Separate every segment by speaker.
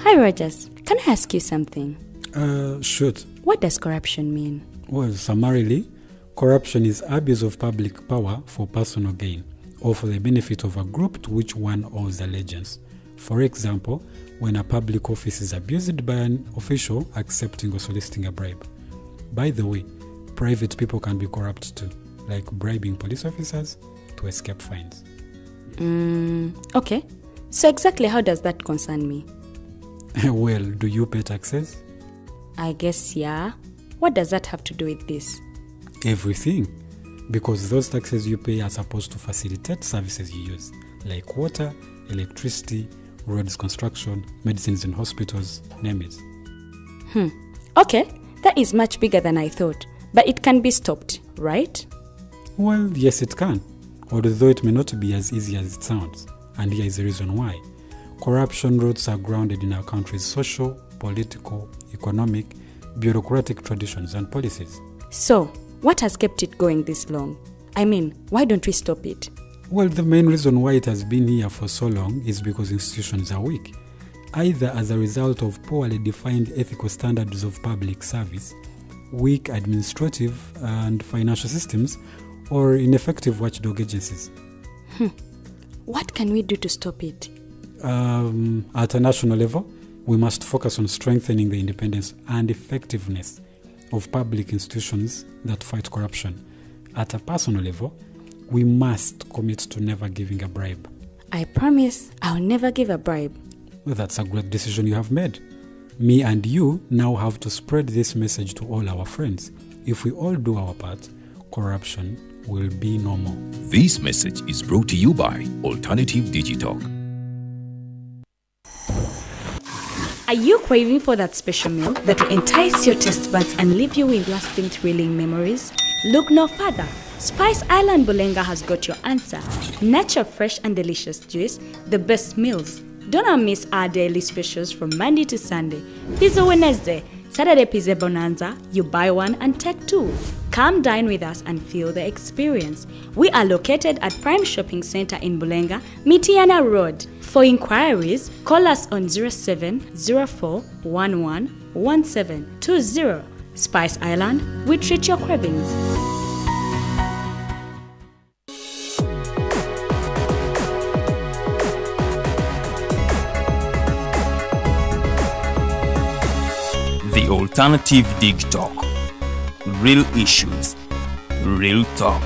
Speaker 1: Hi Rogers, can I ask you something?
Speaker 2: Shoot.
Speaker 1: What does corruption mean?
Speaker 2: Well, summarily, corruption is abuse of public power for personal gain or for the benefit of a group to which one owes allegiance. For example, when a public office is abused by an official accepting or soliciting a bribe. By the way, private people can be corrupt too, like bribing police officers to escape fines.
Speaker 1: Okay. So exactly how does that concern me?
Speaker 2: Well, do you pay taxes?
Speaker 1: I guess, yeah. What does that have to do with this?
Speaker 2: Everything. Because those taxes you pay are supposed to facilitate services you use, like water, electricity, roads construction, medicines in hospitals, name it.
Speaker 1: Okay, that is much bigger than I thought. But it can be stopped, right?
Speaker 2: Well, yes it can, although it may not be as easy as it sounds. And here is the reason why. Corruption roots are grounded in our country's social, political, economic, bureaucratic traditions and policies.
Speaker 1: So, what has kept it going this long? I mean, why don't we stop it?
Speaker 2: Well, the main reason why it has been here for so long is because institutions are weak, either as a result of poorly defined ethical standards of public service, weak administrative and financial systems, or ineffective watchdog agencies.
Speaker 1: What can we do to stop it?
Speaker 2: At a national level, we must focus on strengthening the independence and effectiveness of public institutions that fight corruption. At a personal level, we must commit to never giving a bribe.
Speaker 1: I promise I'll never give a bribe.
Speaker 2: Well, that's a great decision you have made. Me and you now have to spread this message to all our friends. If we all do our part, corruption will be normal.
Speaker 3: This message is brought to you by Alternative Digitalk.
Speaker 1: Are you craving for that special meal that will entice your taste buds and leave you with lasting thrilling memories? Look no further. Spice Island Bulenga has got your answer. Natural, fresh and delicious juice, the best meals. Don't miss our daily specials from Monday to Sunday. Pizza Wednesday, Saturday Pizza Bonanza, you buy one and take two. Come dine with us and feel the experience. We are located at Prime Shopping Center in Bulenga, Mitiana Road. For inquiries, call us on 0704111720. Spice Island, we treat your cravings.
Speaker 3: The Alternative Digitalk. Real issues, real talk.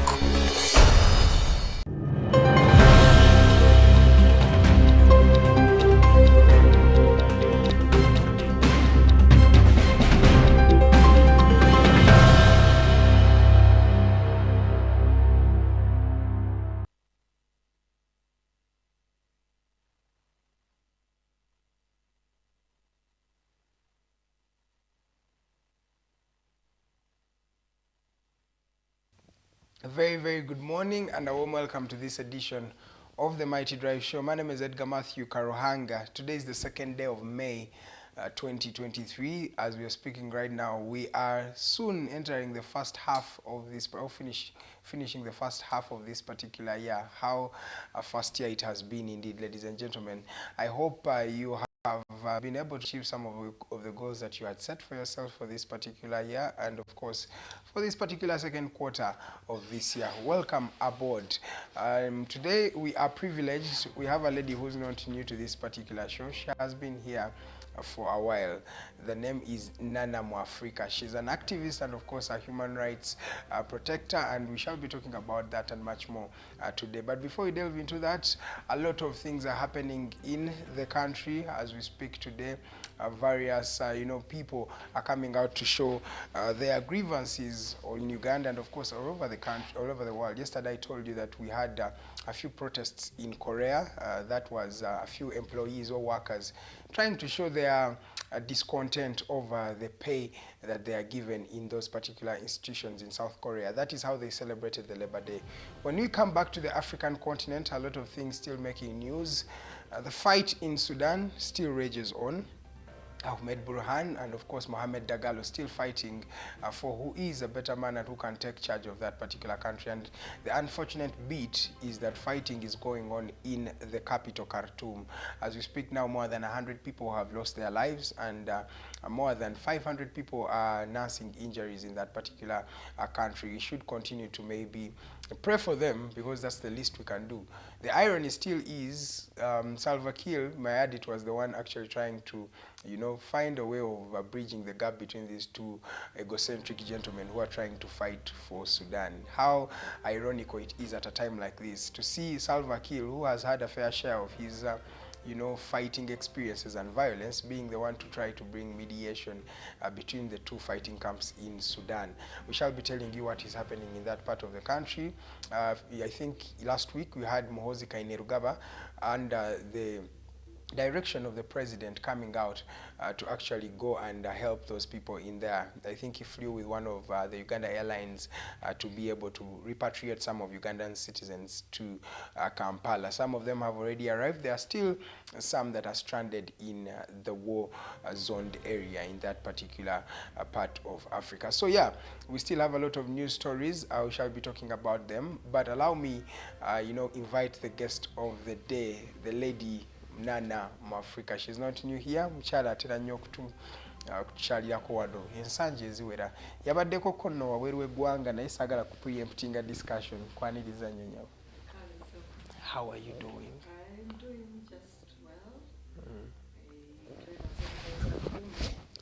Speaker 4: A very, very good morning and a warm welcome to this edition of the Mighty Drive Show. My name is Edgar Matthew Karohanga. Today is the 2nd day of May 2023. As we are speaking right now, we are soon entering the first half of this, or finishing the first half of this particular year. How a first year it has been indeed, ladies and gentlemen. I hope you have been able to achieve some of the goals that you had set for yourself for this particular year, and of course for this particular second quarter of this year. Welcome aboard. Today we are privileged. We have a lady who's not new to this particular show. She has been here for a while. The name is Nana Mwafrika. She's an activist and of course a human rights protector, and we shall be talking about that and much more today. But before we delve into that, a lot of things are happening in the country as we speak today. Various people are coming out to show their grievances in Uganda and of course all over the country, all over the world. Yesterday I told you that we had a few protests in Korea. That was a few employees or workers trying to show their discontent over the pay that they are given in those particular institutions in South Korea. That is how they celebrated the Labor Day. When we come back to the African continent, a lot of things still making news. The fight in Sudan still rages on. Ahmed Burhan and of course Mohamed Dagalo still fighting for who is a better man and who can take charge of that particular country. And the unfortunate bit is that fighting is going on in the capital, Khartoum. As we speak now, more than 100 people have lost their lives, and more than 500 people are nursing injuries in that particular country. We should continue to maybe pray for them, because that's the least we can do. The irony still is Salva Kiir, my add, it was the one actually trying to, you know, find a way of bridging the gap between these two egocentric gentlemen who are trying to fight for Sudan. How ironical it is at a time like this to see Salva Kiir, who has had a fair share of his you know, fighting experiences and violence, being the one to try to bring mediation between the two fighting camps in Sudan. We shall be telling you what is happening in that part of the country. I think last week we had Muhoozi Kainerugaba under the direction of the president coming out to actually go and help those people in there. I think he flew with one of the Uganda Airlines to be able to repatriate some of Ugandan citizens to Kampala. Some of them have already arrived. There are still some that are stranded in the war-zoned area in that particular part of Africa. So yeah, we still have a lot of news stories. We shall be talking about them. But allow me, you know, invite the guest of the day, the lady Nana Mwafrika. She's not new here. Mchala atera nnyo kutukyalirako wano ensanje eziwera. Yabaddeko konno wabweru w'eggwanga naye saagala kupreemptinga discussion. Kwaniriza nnyo nyabo. How are you doing?
Speaker 5: I'm doing just well.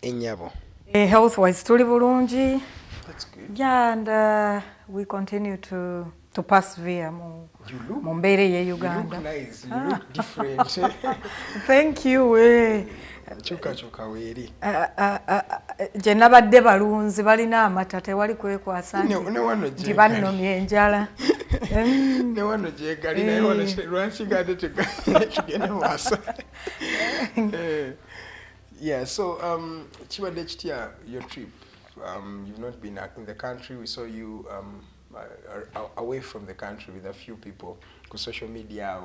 Speaker 4: Enyabo.
Speaker 5: Health-wise, tuli bulungi.
Speaker 4: That's good.
Speaker 5: Yeah, and we continue to persevere mu mbeere ye Uganda.
Speaker 4: You look nice. You look different.
Speaker 5: Thank you.
Speaker 4: Chuka weeri.
Speaker 5: Gye nabadde balunzi balina amata tewali kwekwasa nti bannomye enjala.
Speaker 4: Ne wano gyegali naye wano lwansigadde tugenda maaso. Yeah, so kibadde kitya your trip? You've not been in the country. We saw you away from the country with a few people ku social media.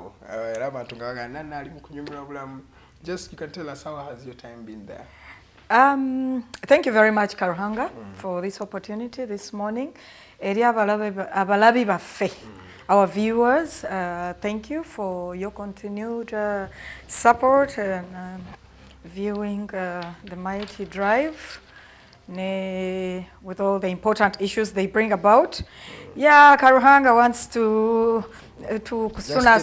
Speaker 4: Just you can tell us, how has your time been there?
Speaker 5: Thank you very much, Karuhanga, for this opportunity this morning. Eri abalabi baffe, our viewers, thank you for your continued support and viewing the Mighty Drive. With all the important issues they bring about. Yeah, Karuhanga wants to kusuna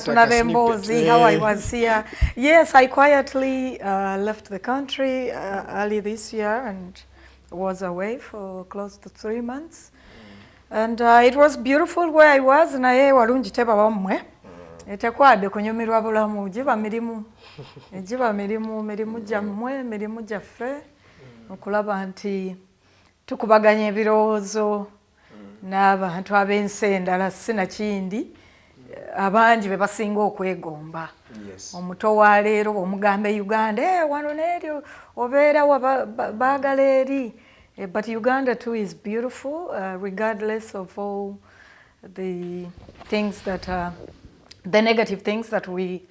Speaker 5: the how I was here. Yes, I quietly left the country early this year and was away for close to 3 months. And it was beautiful where I was. Naye walungi teba wamwe. Etekwade kunyumirwa bulamu jiba mirimu. Jiba mirimu jammwe, mirimu jaffe. Okulaba nti tukubaganya ebirowoozo n'abantu ab'ensi endala sinakindi abangi be basinga okwegomba. Omuto wa leero omugamba Uganda wano n'eryo obeerawo baagala eri. But Uganda too is beautiful regardless of all the things that the negative things that we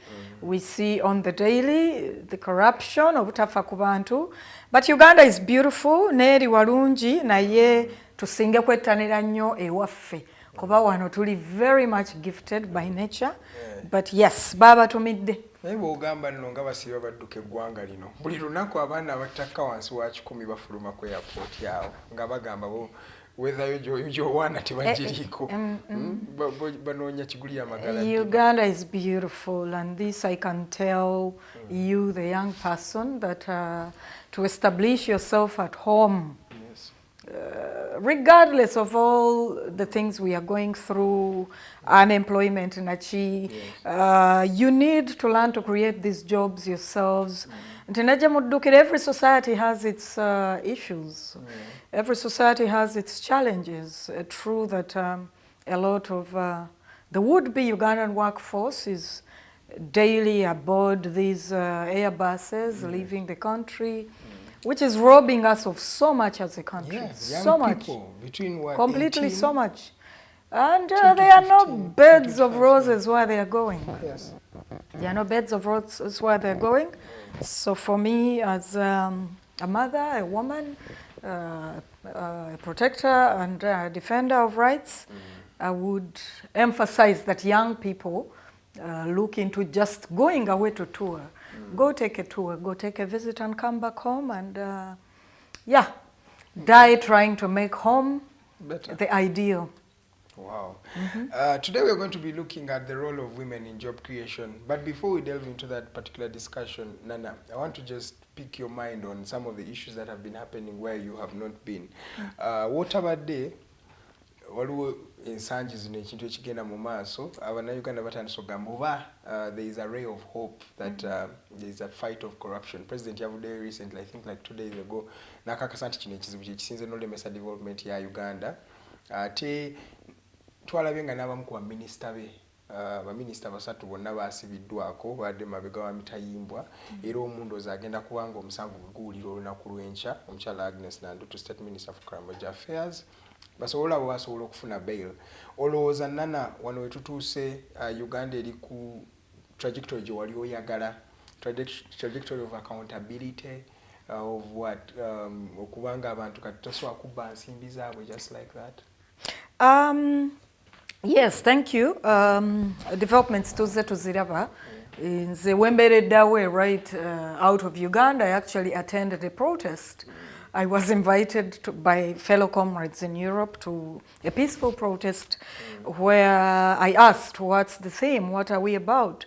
Speaker 5: see on the daily, the corruption, obutafa ku bantu. But Uganda is beautiful, neri walungi, naye tusinge kwettanira nnyo ewaffe. Kuba wano tuli very much gifted by nature. But yes, baba tumidde.
Speaker 4: Naye bw'ogamba nno nga basiba badduka eggwanga lino. Buli lunaku abaana abatakka wansi wa 10 bafuluma ku airport yawo nga bagamba bo whether yowana tebagiriko. Banoonya kigulira magala.
Speaker 5: Uganda is beautiful, and this I can tell you, the young person, that to establish yourself at home, regardless of all the things we are going through, unemployment, you need to learn to create these jobs yourselves. Every society has its issues. Every society has its challenges. True that a lot of the would-be Ugandan workforce is daily aboard these Airbuses, leaving the country, which is robbing us of so much as a country.
Speaker 4: Yes,
Speaker 5: so much.
Speaker 4: People, between what,
Speaker 5: completely
Speaker 4: 18?
Speaker 5: So much. And there are no beds of roses where they are going.
Speaker 4: Yes.
Speaker 5: There are no beds of roses where they're going. So for me, as a mother, a woman, a protector and a defender of rights, I would emphasize that young people look into just going away to tour. Go take a tour, go take a visit and come back home and, die trying to make home
Speaker 4: Better.
Speaker 5: the ideal.
Speaker 4: Wow. Today we're going to be looking at the role of women in job creation. But before we delve into that particular discussion, Nana, I want to just pick your mind on some of the issues that have been happening where you have not been. What about day? Waliwo ensangi zino ekintu ekigenda mu maaso abannayuganda batandise okugamba oba there is a ray of hope that there is a fight of corruption. President yavuddeyo recently, I think like 2 days ago, n'akakasa nti kino ekizibu kyekisinze n'olemesa development ya Uganda. Ate twalabye nga n'abamu ku baminisita be baminisita basatu bonna baasibiddwako badde mabega wa mitayimbwa era omundozi agenda kubanga omusanvu guwulira olunaku lw'enkya omukyala Agnes Nandutu, State Minister for Karamoja Affairs, basobola okufuna bail. Olowooza Nana wano wetutuuse Uganda eri ku trajectory gye wali oyagala, trajectory of accountability, of what okubanga abantu kati tosobola kubba nsimbi zaabwe just like that?
Speaker 5: Yes, thank you. Developments tuze tuziraba. Nze wembereddawe right out of Uganda. I actually attended a protest. I was invited by fellow comrades in Europe to a peaceful protest where I asked, what's the theme? What are we about?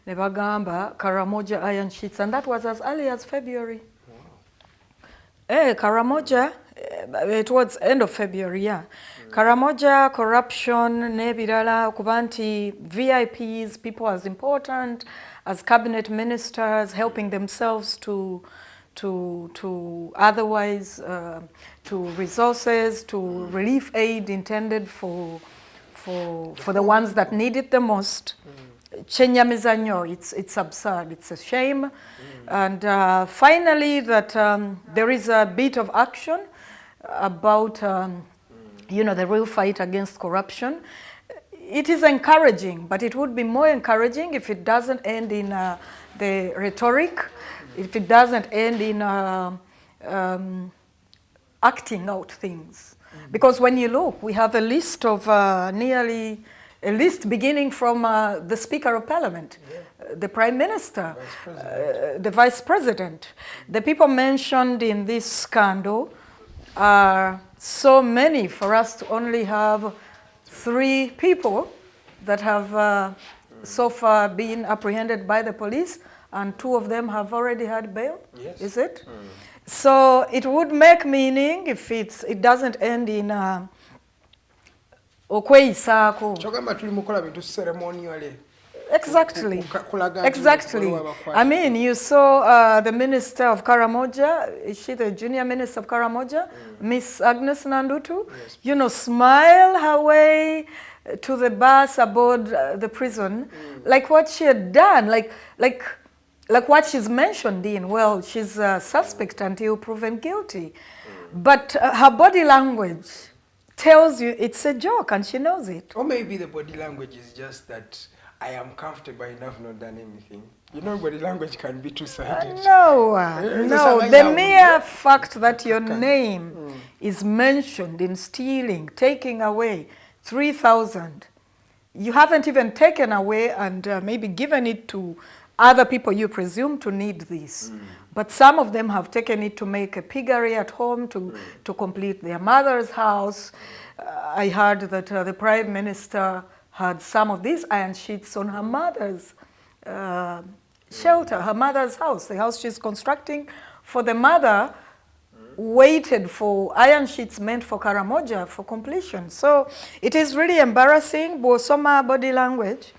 Speaker 5: Ne bagamba Karamoja iron sheets, and that was as early as February. Karamoja, towards end of February, yeah. Karamoja, corruption, nebirala, kubanti, VIPs, people as important as cabinet ministers, helping themselves to otherwise, to resources, to relief aid intended for the ones that need it the most. Chenyamizanyo, it's absurd, it's a shame. And finally that there is a bit of action about, the real fight against corruption. It is encouraging, but it would be more encouraging if it doesn't end in the rhetoric, if it doesn't end in acting out things. Because when you look, we have a list of nearly a list beginning from the Speaker of Parliament, the Prime Minister, the Vice President. The people mentioned in this scandal are so many for us to only have 3 people that have so far been apprehended by the police, and 2 of them have already had bail. Yes. Is it? So it would make meaning if it doesn't end in Exactly. Exactly. I mean, you saw the Minister of Karamoja, is she the Junior Minister of Karamoja, Miss Agnes Nandutu, smile her way to the bus aboard the prison, like what she had done, like what she's mentioned in, well, she's a suspect until proven guilty. But her body language tells you it's a joke and she knows it.
Speaker 4: Or maybe the body language is just that I am comfortable enough not done anything. Body language can be two-sided.
Speaker 5: No. The mere fact that your name is mentioned in stealing, taking away 3,000, you haven't even taken away and maybe given it to other people you presume to need this. But some of them have taken it to make a piggery at home, to complete their mother's house. I heard that the Prime Minister had some of these iron sheets on her mother's shelter, her mother's house, the house she's constructing for the mother, waited for iron sheets meant for Karamoja for completion. So it is really embarrassing, Bosoma body language.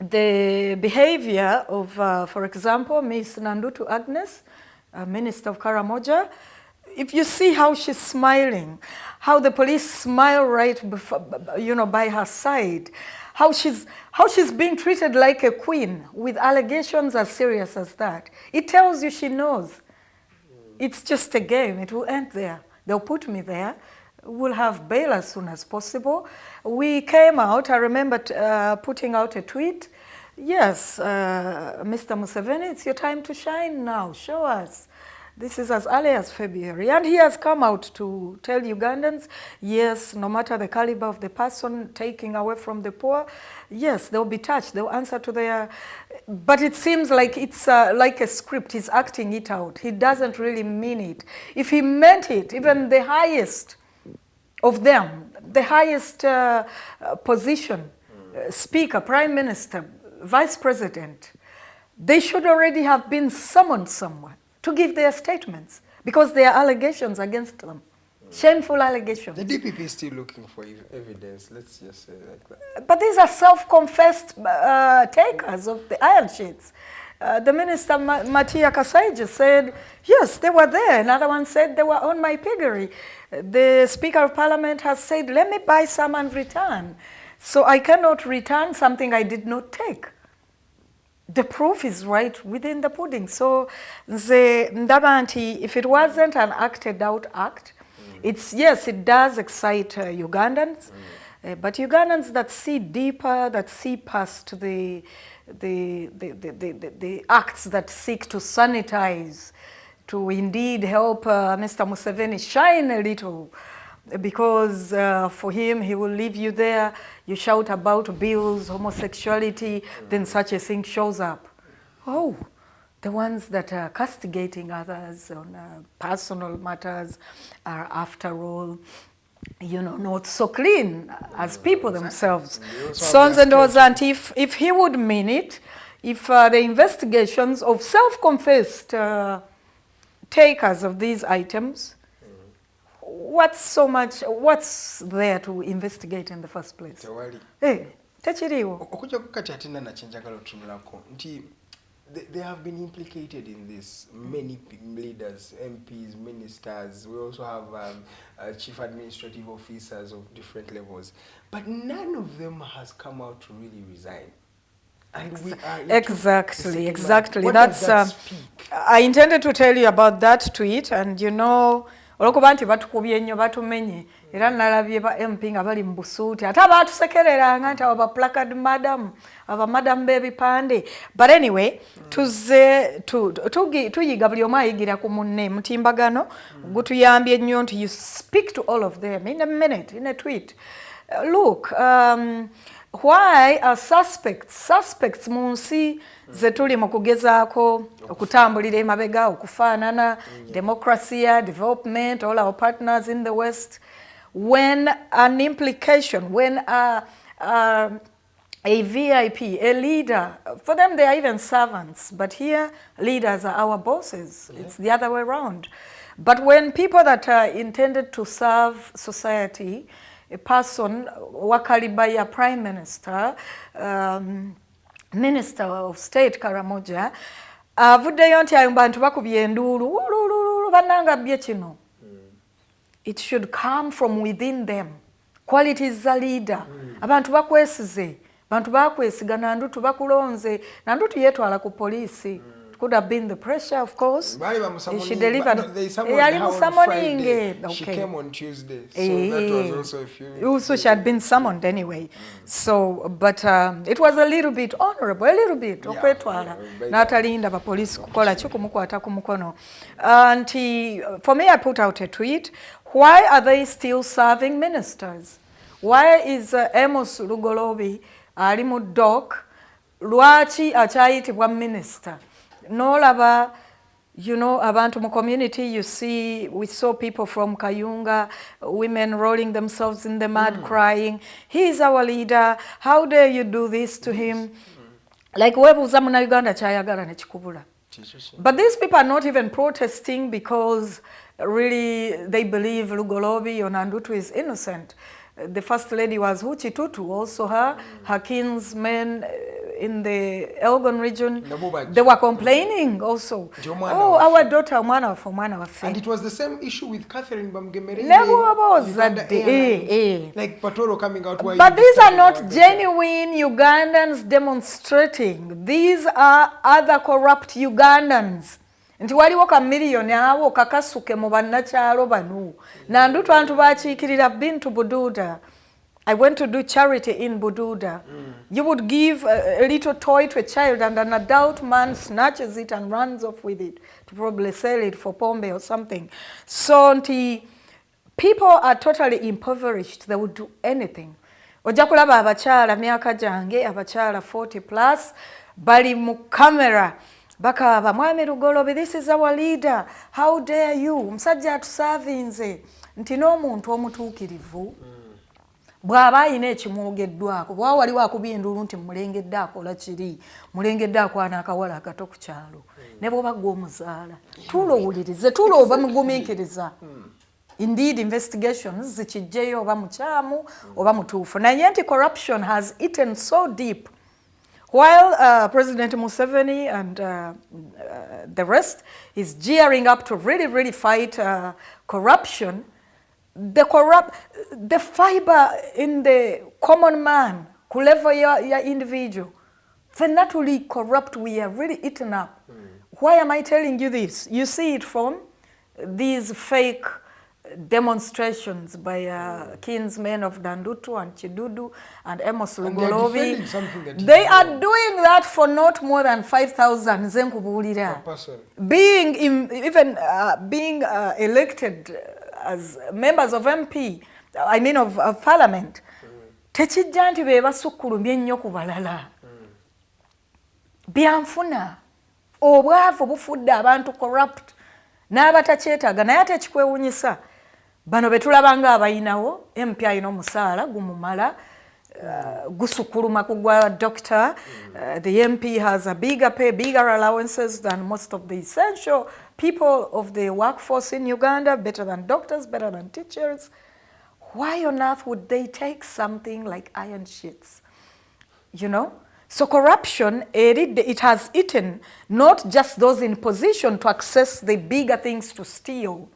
Speaker 5: The behavior of, for example, Ms. Nandutu Agnes, Minister of Karamoja, if you see how she's smiling, how the police smile right before, by her side, how she's being treated like a queen with allegations as serious as that, it tells you she knows. It's just a game. It will end there. They'll put me there. We'll have bail as soon as possible. We came out, I remember putting out a tweet, Yes, Mr. Museveni, it's your time to shine now. Show us. This is as early as February. And he has come out to tell Ugandans, yes, no matter the caliber of the person taking away from the poor, yes, they'll be touched. They'll answer to their... But it seems like it's like a script. He's acting it out. He doesn't really mean it. If he meant it, even the highest of them, the highest position, speaker, prime minister, vice president, they should already have been summoned somewhere to give their statements because there are allegations against them. Shameful allegations.
Speaker 4: The DPP is still looking for evidence, let's just say like that.
Speaker 5: But these are self-confessed takers of the iron sheets. The minister, Matia Kasaija, said, yes, they were there. Another one said they were on my piggery. The Speaker of Parliament has said, let me buy some and return. So I cannot return something I did not take. The proof is right within the pudding. So if it wasn't an acted out act, it's, yes, it does excite Ugandans, but Ugandans that see deeper, that see past the acts that seek to sanitize, to indeed help Mr. Museveni shine a little, because for him, he will leave you there, you shout about bills, homosexuality, then such a thing shows up. Oh, the ones that are castigating others on personal matters are, after all, you know, not so clean as people themselves. Sons and daughters, and if he would mean it, if the investigations of self-confessed takers of these items, what's there to investigate in the first place? Hey, techiriwo.
Speaker 4: Okuja kukati atina na chenjagalo tumulako. Nti they have been implicated in this. Many leaders, MPs, ministers. We also have chief administrative officers of different levels. But none of them has come out to really resign. And we are
Speaker 5: exactly. That's I intended to tell you about that tweet, and you know, olwokuba nti batukubye nnyo batumenye era nalabye ba MP nga bali mu busuuti ate abatusekereranga nti abo ba placard madam aba madam b'ebipande. But anyway, tuyiga buli omu ayigira ku munne mutimbagano gutuyambye nnyo nti you speak to all of them in a minute, in a tweet. Look, why are suspects mu nsi ze tuli mu kugezaako okutambulira emabega okufaanana democracy, development, all our partners in the West, when an implication, when a VIP, a leader, for them they are even servants, but here leaders are our bosses. It's the other way around. But when people that are intended to serve society, a person, Wakaliba, Prime Minister, Minister of State Karamoja, avuddeyo nti abantu bakubye enduulu bannanga bye kino. It should come from within them. Qualities za leader. Abantu bakwesize, abantu bakwesiga nandutu bakulonze, nandutu yetwala ku police. Could have been the pressure, of course. She delivered.
Speaker 4: She came on Tuesday, so that was also a few.
Speaker 5: Also, she had been summoned anyway. So, but it was a little bit honorable, a little bit. Natalinda ba police kukola chukumukwata kumukono. And for me, I put out a tweet. Why are they still serving ministers? Why is Amos Lugolobi ali mu dock? Lwaki achayitibwa minister? Nolaba, you know, abantu mu community, you see, we saw people from Kayunga, women rolling themselves in the mud, crying. He is our leader. How dare you do this to him? Like, webuuza muna Uganda kyayagala ne kikubula. But these people are not even protesting because really they believe Lugolobi or Nandutu is innocent. The First Lady was Huchi Tutu, also her kinsmen in the Elgon region. They were complaining also. Oh, our daughter, Mwana.
Speaker 4: And it was the same issue with Catherine Bamgemerere. Like Patoro coming out.
Speaker 5: But these are not genuine Ugandans demonstrating. These are other corrupt Ugandans. Nti waliwo ka million awo kakasuke mu bannakyalo bano nandutu abantu bakiikirira bintu bududa. I went to do charity in Bududa. You would give a little toy to a child and an adult man snatches it and runs off with it to probably sell it for pombe or something. So people are totally impoverished. They would do anything. Ojja kulaba abakyala myaka gyange abakyala 40 plus bali mu camera bakaaba mwami Lugolobe, this is our leader, how dare you, omusajja atusavinze. Nti n'omuntu omutuukirivu bw'aba ayina ekimwogeddwako bw'aba waliwo akubye enduulu nti mulengedde akola kiri, mulengedde akwana akawala akato ku kyalo ne bw'oba gw'omuzaala tulowulirize tulo oba mugumiikiriza. Indeed, investigations zikijjeyo oba mukyamu oba mutuufu. Naye nti corruption has eaten so deep. While President Museveni and the rest is gearing up to really fight corruption, the fiber in the common man, ku level ya individual, naturally corrupt, we are really eaten up. Why am I telling you this? You see it from these fake demonstrations by kinsmen of Dandutu and Chidudu and Amos Lugolobi. They are doing that for not more than 5,000 zenkubulira. Being being elected as members of MP, I mean of Parliament. Tekijja nti be basukkulumye ennyo ku balala. Byanfuna. Obwavu bufudde abantu corrupt. N'abatakyetaaga naye ate ekikwewuunyisa bano betulabanga abayinawo MP ayina omusaala gumumala gusukkuluma kugwa doctor. The MP has a bigger pay, bigger allowances than most of the essential people of the workforce in Uganda, better than doctors, better than teachers. Why on earth would they take something like iron sheets? You know? So corruption, it has eaten not just those in position to access the bigger things to steal.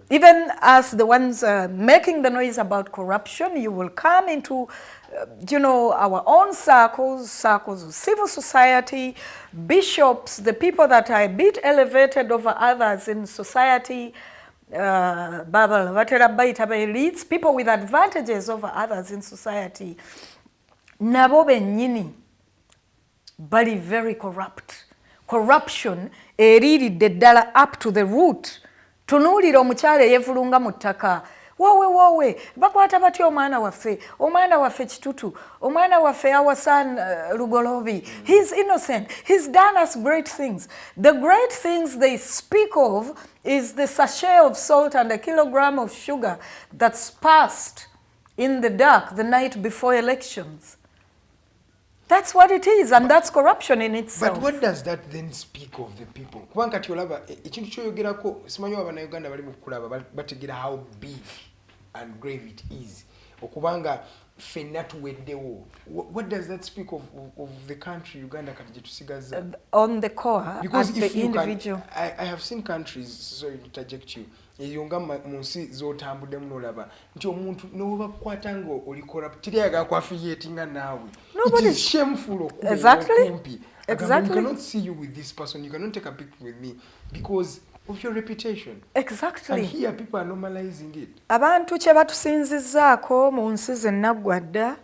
Speaker 5: Even as the ones making the noise about corruption, you will come into, our own circles of civil society, bishops, the people that are a bit elevated over others in society, elites, people with advantages over others in society. Nabo bennyini bali very corrupt. Corruption eriridde ddala up to the root. Tunuulira omukyala eyeevulunga mu ttaka. Wowe bakwata batya omwana waffe Kitutu, omwana waffe Awasan Lugolobi. He's innocent. He's done us great things. The great things they speak of is the sachet of salt and a kilogram of sugar that's passed in the dark the night before elections. That's what it is, and that's corruption in itself.
Speaker 4: But what does that then speak of the people? Kubanga kati olaba ekintu kyoyogerako simanyi abana Uganda bali mu kulaba bategera how big and grave it is. Okubanga fenna tuweddewo. What does that speak of the country Uganda kati gye tusigaza?
Speaker 5: On the core,
Speaker 4: because
Speaker 5: as
Speaker 4: if
Speaker 5: the
Speaker 4: you
Speaker 5: individual.
Speaker 4: I have seen countries, sorry to interject you, eyonga mu nsi z'otambuddemu n'olaba nti omuntu n'oba kukwata nga oli corrupt teri ayaga kwaffiliatinga naawe. It is shameful.
Speaker 5: Exactly. Exactly.
Speaker 4: You cannot see you with this person. You cannot take a picture with me because of your reputation.
Speaker 5: Exactly.
Speaker 4: And here people are normalizing it.
Speaker 5: Abantu kye batusinzizzaako mu nsi zennaggwadda,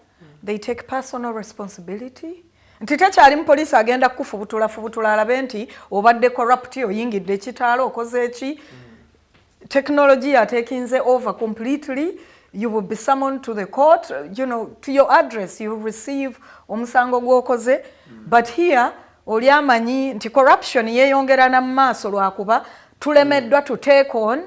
Speaker 5: they take personal responsibility. Nti tekyali poliisi agenda kufubutula alabe nti obadde corrupt oyingidde ekitaalo okoze eki. Technology are taking over completely. You will be summoned to the court, to your address. You will receive omusango gwokoze. But here, oli amanyi nti corruption yeeyongera n'amaaso lwakuba tulemeddwa to take on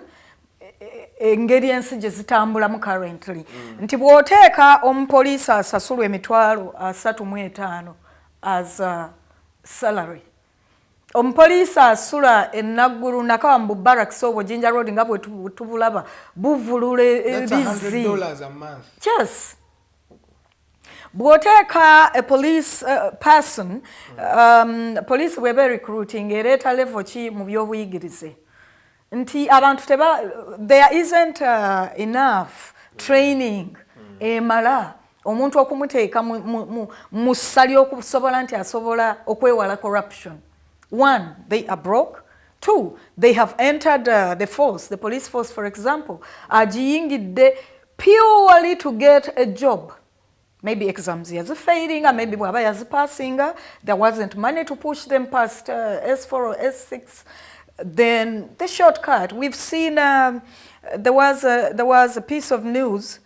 Speaker 5: engeri ensi gye zitambulamu currently. Nti bw'oteeka omupoliisi asasulwa emitwalo 35 as salary. Omupoliisi asula enaggulu nakawa mu barracks obwo Jinja Road nga bwe tubulaba buvulula ebizzi.
Speaker 4: That's $100 a month.
Speaker 5: Yes. Bw'oteeka a police person, police webe recruiting ereeta level ki mu by'obuyigirize. Nti abantu there isn't enough training emala omuntu okumuteeka mu ssali okusobola nti asobola okwewala corruption. One, they are broke. Two, they have entered the force, the police force, for example. Agiyingidde purely to get a job. Maybe exams failing, or maybe passing, there wasn't money to push them past S4 or S6. Then the shortcut. We've seen there was a piece of news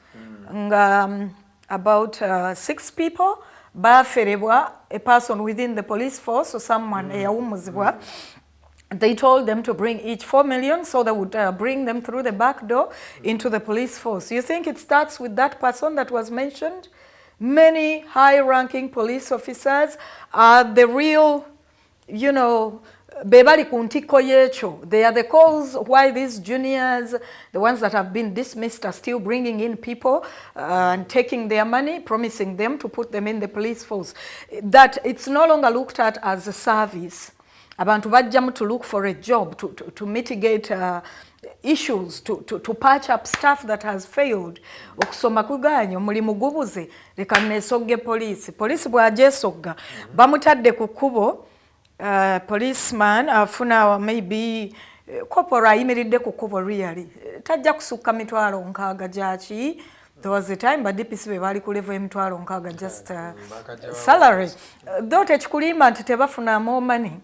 Speaker 5: about 6 people, a person within the police force or someone. They told them to bring each 4 million, so they would bring them through the back door into the police force. You think it starts with that person that was mentioned? Many high-ranking police officers are the real, you know, bebali kuntiko yecho. They are the cause why these juniors, the ones that have been dismissed, are still bringing in people and taking their money, promising them to put them in the police force. That it's no longer looked at as a service. Abantu bajjamu to look for a job, to mitigate issues, to patch up stuff that has failed. Okusoma kuganya omulimu gubuze leka nesogge police bwajesogga bamutadde ku kkubo. Policeman afuna maybe corporal ayimiridde ku kkubo really tajja kusukka mitwalo nkaaga gyaki. There was a time but DPC be bali ku level emitwalo nkaaga just salary. Though tekikulimba nti tebafuna more money.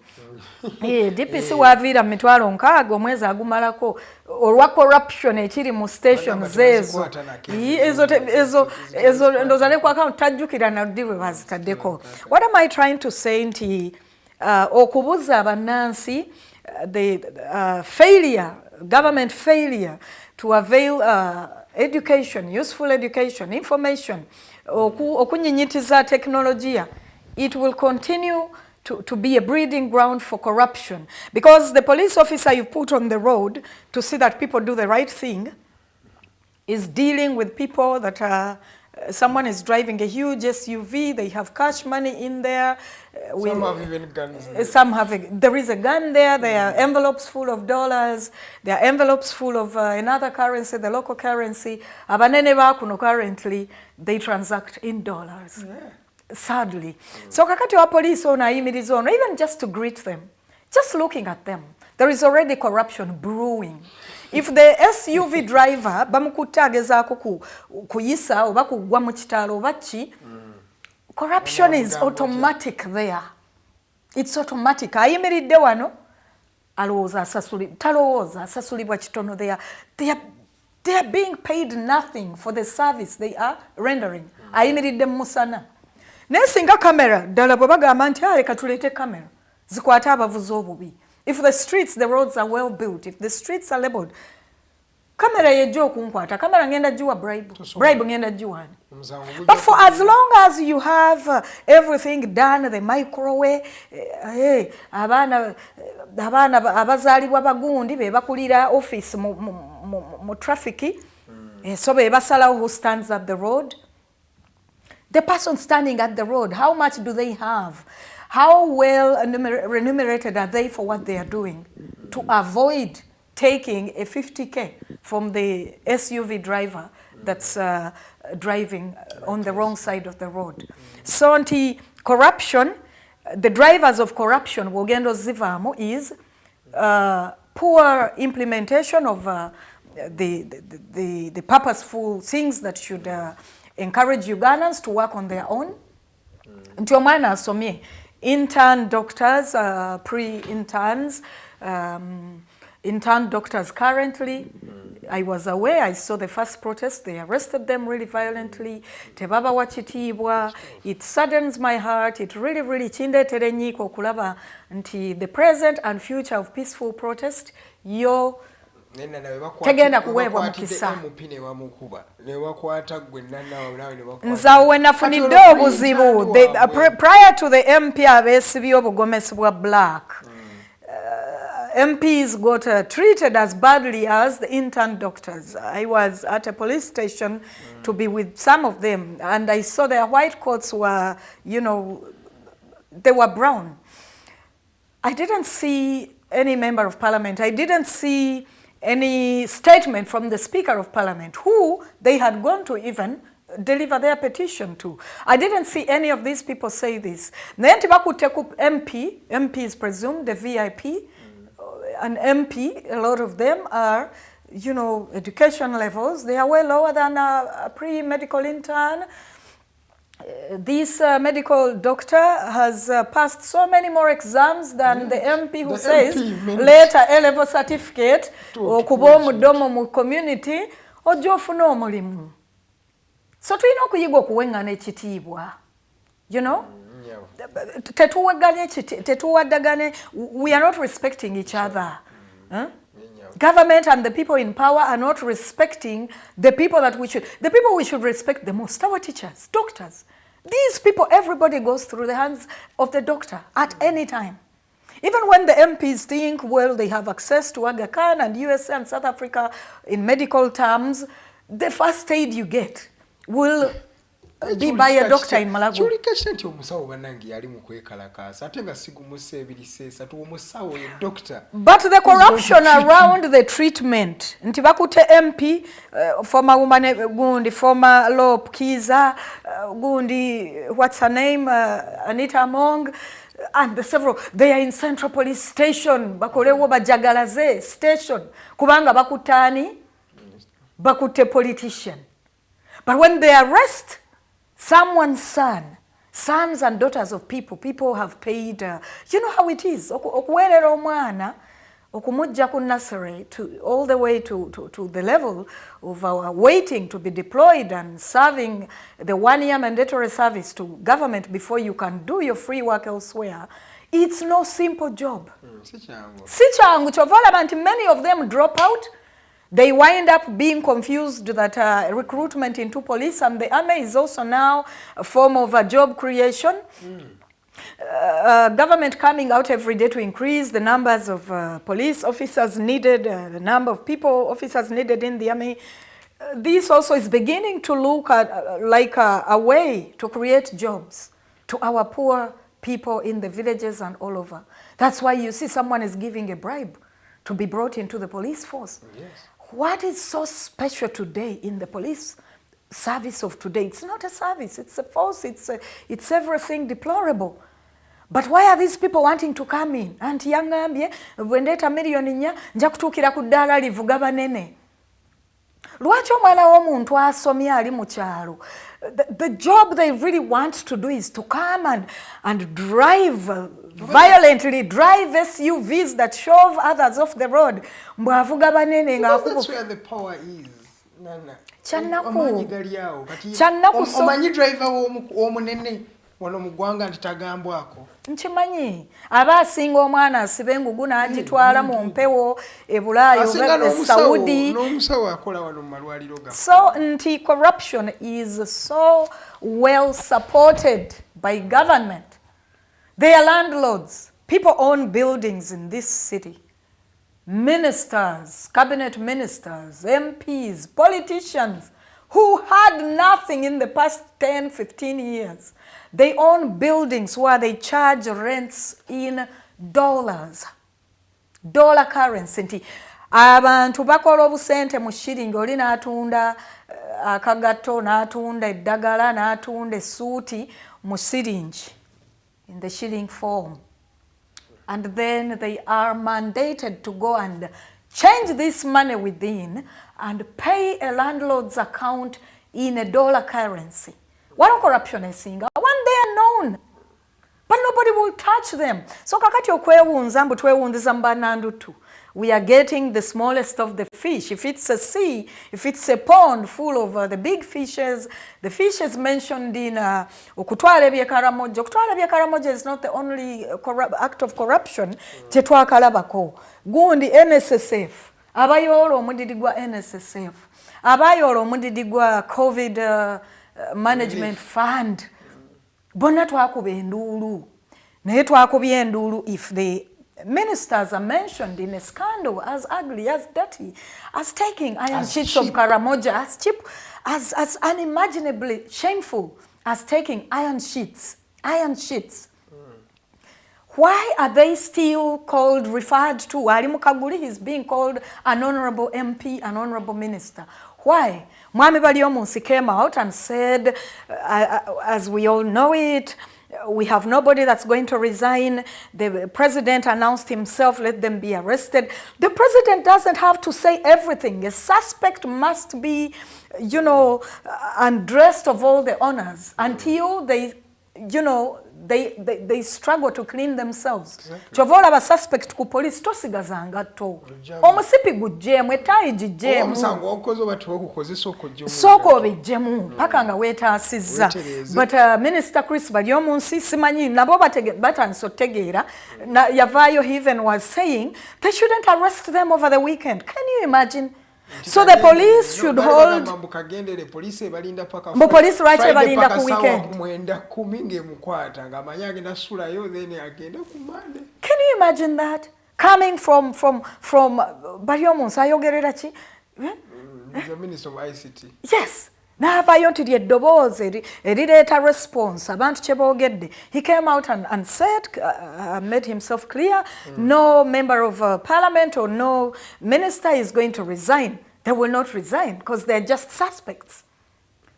Speaker 5: DPC waviira mitwalo nkaaga omwezi agumalako olwa corruption ekiri mu stations ezo. Ezo ndoza ne ku account tajjukira na ddiwe bazitaddeko. What am I trying to say nti okubuza bannansi the failure, government failure to avail education, useful education, information, okunyinyitiza teknolojia, it will continue to be a breeding ground for corruption. Because the police officer you put on the road to see that people do the right thing is dealing with people that are, someone is driving a huge SUV, they have cash money in there.
Speaker 4: Some have even guns.
Speaker 5: Some have, there is a gun there, there are envelopes full of dollars, there are envelopes full of another currency, the local currency. Abanene bakuno currently, they transact in dollars. Yeah. Sadly. So kakati wa police ona ayimiriza ono, even just to greet them, just looking at them, there is already corruption brewing. If the SUV driver bamukutte agezaako kuyisa oba kugwa mu kitaalo oba ki, corruption is automatic there. It's automatic. Ayimiridde wano alowooza talowooza asasulibwa kitono. They are being paid nothing for the service they are rendering. Ayimiridde mu musana. Naye singa kamera ddala bwe bagamba nti leka tuleete kamera zikwate abavuzi obubi. If the streets, the roads are well built, if the streets are labeled, kamera yejja okunkwata, kamera ngenda giwa bribe ngenda giwa. But for as long as you have everything done, the microwave, abaana abazaalibwa bagundi be bakulira office mu traffic, so be basalawo who stands at the road. The person standing at the road, how much do they have? How well remunerated are they for what they are doing? To avoid taking a 50K from the SUV driver that's driving on the wrong side of the road. So anti-corruption, the drivers of corruption, wogendo zivamo, is poor implementation of the purposeful things that should encourage Ugandans to work on their own. Nti omwana asomye. Intern doctors, pre-interns, intern doctors currently. I was aware, I saw the first protest, they arrested them really violently. Tebaba wachitibwa. It saddens my heart, it really chindetere nyiko kulaba nti the present and future of peaceful protest, yo tegenda kuweebwa mukisa. Nzawe nafunidde obuzibu. Prior to the MP abeesibye obugomesi bwa black, MPs got treated as badly as the intern doctors. I was at a police station to be with some of them, and I saw their white coats were, you know, they were brown. I didn't see any member of parliament. I didn't see any statement from the Speaker of Parliament, who they had gone to even deliver their petition to. I didn't see any of these people say this. Then Tibaku MP is presumed the VIP. An MP, a lot of them are you know, education levels. They are way lower than a pre-medical intern. This medical doctor has passed so many more exams than the MP who says later A-level certificate okuba omudomo mu community ojja ofuna omulimu. So tulina okuyiga okuwengana ekitiibwa, you know. Tetuwaddagane, we are not respecting each other. Government and the people in power are not respecting the people that we should respect the most, our teachers, doctors. These people, everybody goes through the hands of the doctor at any time. Even when the MPs think, well, they have access to Aga Khan and USA and South Africa in medical terms, the first aid you get will be by a doctor in Malawi. But the corruption around the treatment, Ntibakute MP, former woman Gundi, former Lop Kiza, Gundi, what's her name, Anita Among, and the several, they are in Central Police Station, Bakolewo Bajagalaze Station, Kubanga Bakutani, Bakute politician. But when they arrest someone's sons and daughters of people have paid, you know how it is, okuwerera omwana, okumujja ku nursery all the way to the level of our waiting to be deployed and serving the 1-year mandatory service to government before you can do your free work elsewhere. It's no simple job. Si kyangu kyovala abantu, many of them drop out. They wind up being confused that recruitment into police and the army is also now a form of a job creation. Government coming out every day to increase the numbers of police officers needed, the number of officers needed in the army. This also is beginning to look at like a way to create jobs to our poor people in the villages and all over. That's why you see someone is giving a bribe to be brought into the police force. Yes. What is so special today in the police service of today? It's not a service, it's a force, it's everything deplorable. But why are these people wanting to come in? Anti yangambye bwendeta million nya nja kutuukira ku ddaala livuga banene. Lwaki omwana w'omuntu asomye ali mu kyalo? The job they really want to do is to come and drive violently, drive SUVs that shove others off the road. Mbwavuga banene nga akubu. That's where the power is. Nana. Channaku so. Omanyi driver w'omunene wano mu ggwanga nti tagambwako. Nkimanyi. Aba asinga omwana asibe engugu n'agitwala mu mpewo e Bulaayo e Saudi. N'omusawo akola wano mu malwaliro ga. So nti corruption is so well supported by government. They are landlords. People own buildings in this city. Ministers, cabinet ministers, MPs, politicians who had nothing in the past 10, 15 years. They own buildings where they charge rents in dollars. Dollar currency. Abantu bakola obusente mu shilling, oli n'atunda akagato, n'atunda eddagala, n'atunda essuuti mu siringi. In the shilling form. And then they are mandated to go and change this money within and pay a landlord's account in a dollar currency. What corruption is seeing? One they are known. But nobody will touch them. So kakati okwewunza mbu twewunziza mbanandu tu. We are getting the smallest of the fish. If it's a sea, if it's a pond full of the big fishes, the fishes mentioned in okutwala ebyekaramoja. Okutwala ebyekaramoja is not the only act of corruption. Tetwakalabako. Gundi NSSF. Abayolo omudidi gwa NSSF. Abayolo omudidi gwa COVID management fund. Bonna twakuba enduulu. Naye twakubye enduulu if the ministers are mentioned in a scandal as ugly, as dirty, as taking iron sheets of Karamoja, as cheap, as unimaginably shameful as taking iron sheets. Why are they still referred to? Ali Mukaguli is being called an honorable MP, an honorable minister. Why? Mwami Baliomunsi came out and said, as we all know it, We have nobody that's going to resign. The president announced himself, let them be arrested. The president doesn't have to say everything. A suspect must be, you know, undressed of all the honors until they, you know, they struggle to clean themselves. Chovola ba suspect ku police tosigazanga to. Omusipi gujjemu etayi gijjemu.
Speaker 4: Omusango okozo batu okukozesa okujjemu.
Speaker 5: Soko bijjemu paka nga weetaasizza. But Minister Chris Balyomunsi simanyi nabo batandise otegeera yavaayo he even was saying they shouldn't arrest them over the weekend. Can you imagine? So the police should hold. Police right balinda ku weekend. Can you imagine that? Coming from Balyomunsi ayogerera ki?
Speaker 4: The Minister of ICT.
Speaker 5: Yes. N'avaayo nti ly'eddoboozi erireeta response abantu kye boogedde. He came out and said, made himself clear, no member of parliament or no minister is going to resign. They will not resign because they're just suspects.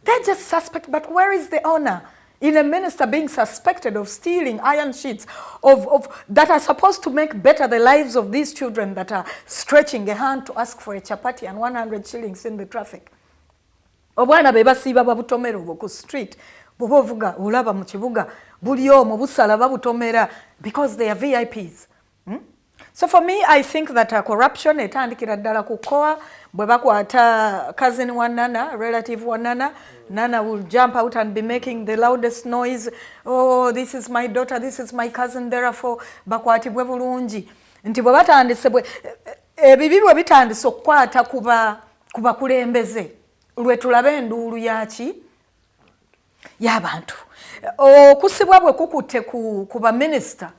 Speaker 5: They're just suspects, but where is the honor in a minister being suspected of stealing iron sheets that are supposed to make better the lives of these children that are stretching a hand to ask for a chapati and 100 shillings in the traffic? Obwana be basiiba babutomera obwo ku street bwoba ovuga olaba mu kibuga buli omu busala babutomera because they are VIPs. So for me, I think that corruption etandikira ddala kukoa bwe bakwata cousin wa Nana, relative wa Nana, Nana will jump out and be making the loudest noise. Oh, this is my daughter, this is my cousin, therefore bakwatibwe bulungi. Nti bwe batandise ebibi bwe bitandise okukwata kuba kulembeze. Lwe tulabe enduulu yaki y'abantu okusibwa bwe kukutte ku ba minister.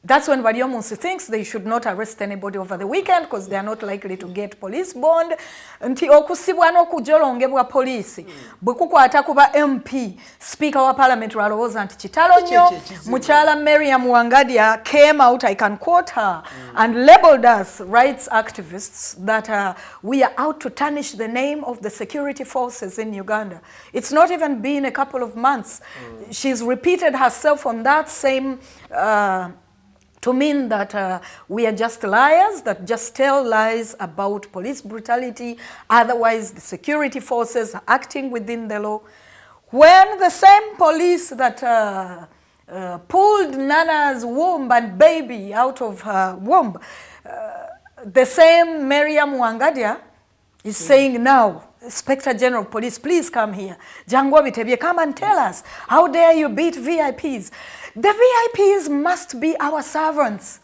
Speaker 5: That's when Balyomunsi thinks they should not arrest anybody over the weekend because they are not likely to get police bond. Nti okusibwa n'okujolongebwa police bwe kukwata kuba MP Speaker wa Parliament lwalowooza nti kitalo nnyo. Mukyala Miriam Wangadia came out, I can quote her, and labeled us rights activists that we are out to tarnish the name of the security forces in Uganda. It's not even been a couple of months. She's repeated herself on that same to mean that we are just liars that just tell lies about police brutality. Otherwise, the security forces are acting within the law. When the same police that pulled Nana's womb and baby out of her womb, the same Miriam Wangadia is saying now, Inspector General of Police, please come here. Jangwa Bitebye, come and tell us, how dare you beat VIPs? The VIPs must be our servants.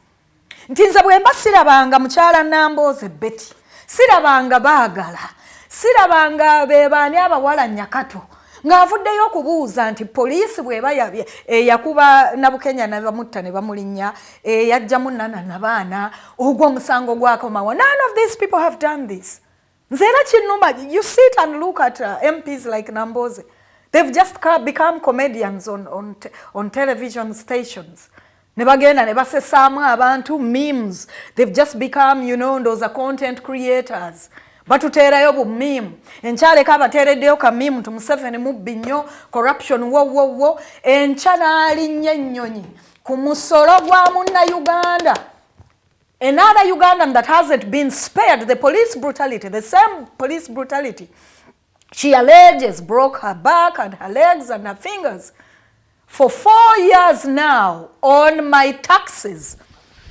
Speaker 5: Ntinza bwemba sirabanga mukyala Namboze Betty, sirabanga baagala, sirabanga bebaani abawala Nyakato, ng'avuddeyo okubuuza nti poliisi bw'eba yakuba Nabukenya ne bamutta ne bamulinnya, yajjamu Nana n'abaana, ogwo omusango gwakomawo. None of these people have done this. You sit and look at MPs like Namboze. They've just become comedians on television stations. Nebagenda nebasesaamu abantu memes. They've just become, you know, those are content creators. Batuteerayo bu meme. Enkyaleka abateereddeyo ka meme nti Museveni mubbi nnyo, corruption wo. Enkya n'alinnya ennyonyi ku musolo gwa Munnayuganda. Another Ugandan that hasn't been spared the police brutality, the same police brutality. She alleges broke her back and her legs and her fingers. For 4 years now, on my taxes,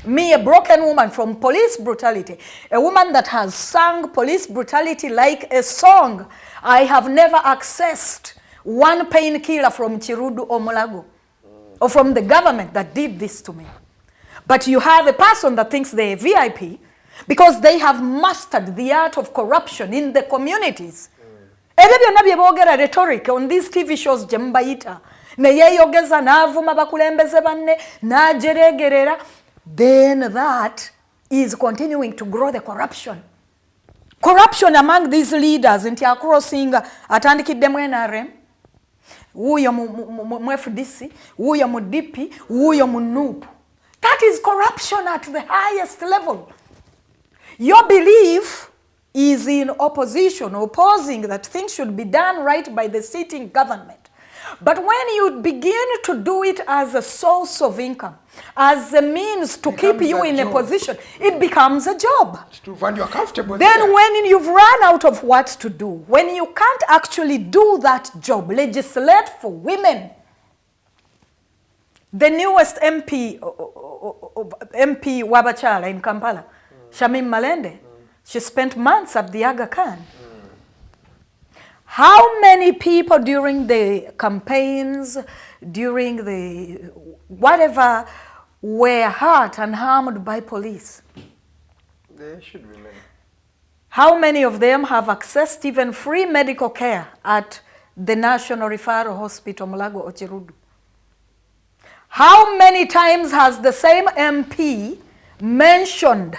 Speaker 5: me, a broken woman from police brutality, a woman that has sung police brutality like a song, I have never accessed one painkiller from Chirudu or Mulago, or from the government that did this to me. But you have a person that thinks they're VIP because they have mastered the art of corruption in the communities. Ebyo byonna bye boogera rhetoric on these TV shows gye mubayita ne yeeyogeza n'avuma bakulembeze banne n'ajereegerera, then that is continuing to grow the corruption. Corruption among these leaders nti acrossinga atandikiddemu NRM, wuuyo mu FDC, wuuyo mu DP, wuuyo mu NUP. That is corruption at the highest level. Your belief is in opposition, opposing that things should be done right by the sitting government. But when you begin to do it as a source of income, as a means to keep you in a position, it becomes a job.
Speaker 4: When you're comfortable.
Speaker 5: Then when you've run out of what to do, when you can't actually do that job, legislate for women. The newest MP Wabachala in Kampala, Shamim Malende, she spent months at the Aga Khan. How many people during the campaigns, during the whatever, were hurt and harmed by police?
Speaker 4: There should be many.
Speaker 5: How many of them have accessed even free medical care at the National Referral Hospital, Mulago Ochirudu? How many times has the same MP mentioned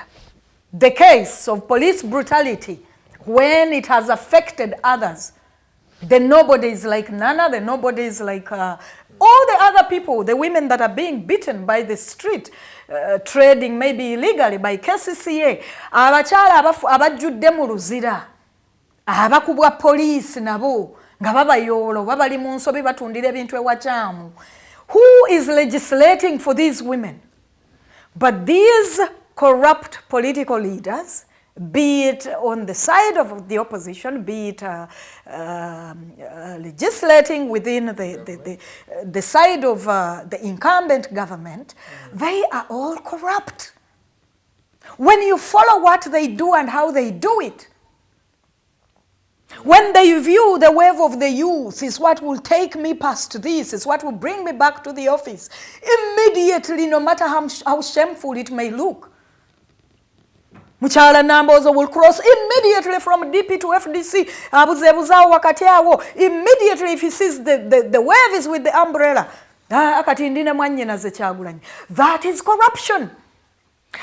Speaker 5: the case of police brutality when it has affected others? The nobodies like Nana, the nobodies like all the other people, the women that are being beaten by the street, trading maybe illegally by KCCA, abachala abajjudde mu luzira, abakubwa police nabo nga babayolo babali mu nsobi batundira ebintu ewakyamu. Who is legislating for these women? But these corrupt political leaders, be it on the side of the opposition, be it legislating within the side of the incumbent government, they are all corrupt. When you follow what they do and how they do it, when they view the wave of the youth is what will take me past this, is what will bring me back to the office, immediately, no matter how shameful it may look, Muchala Nambozo will cross immediately from DP to FDC. Immediately if he sees the wave is with the umbrella. That is corruption.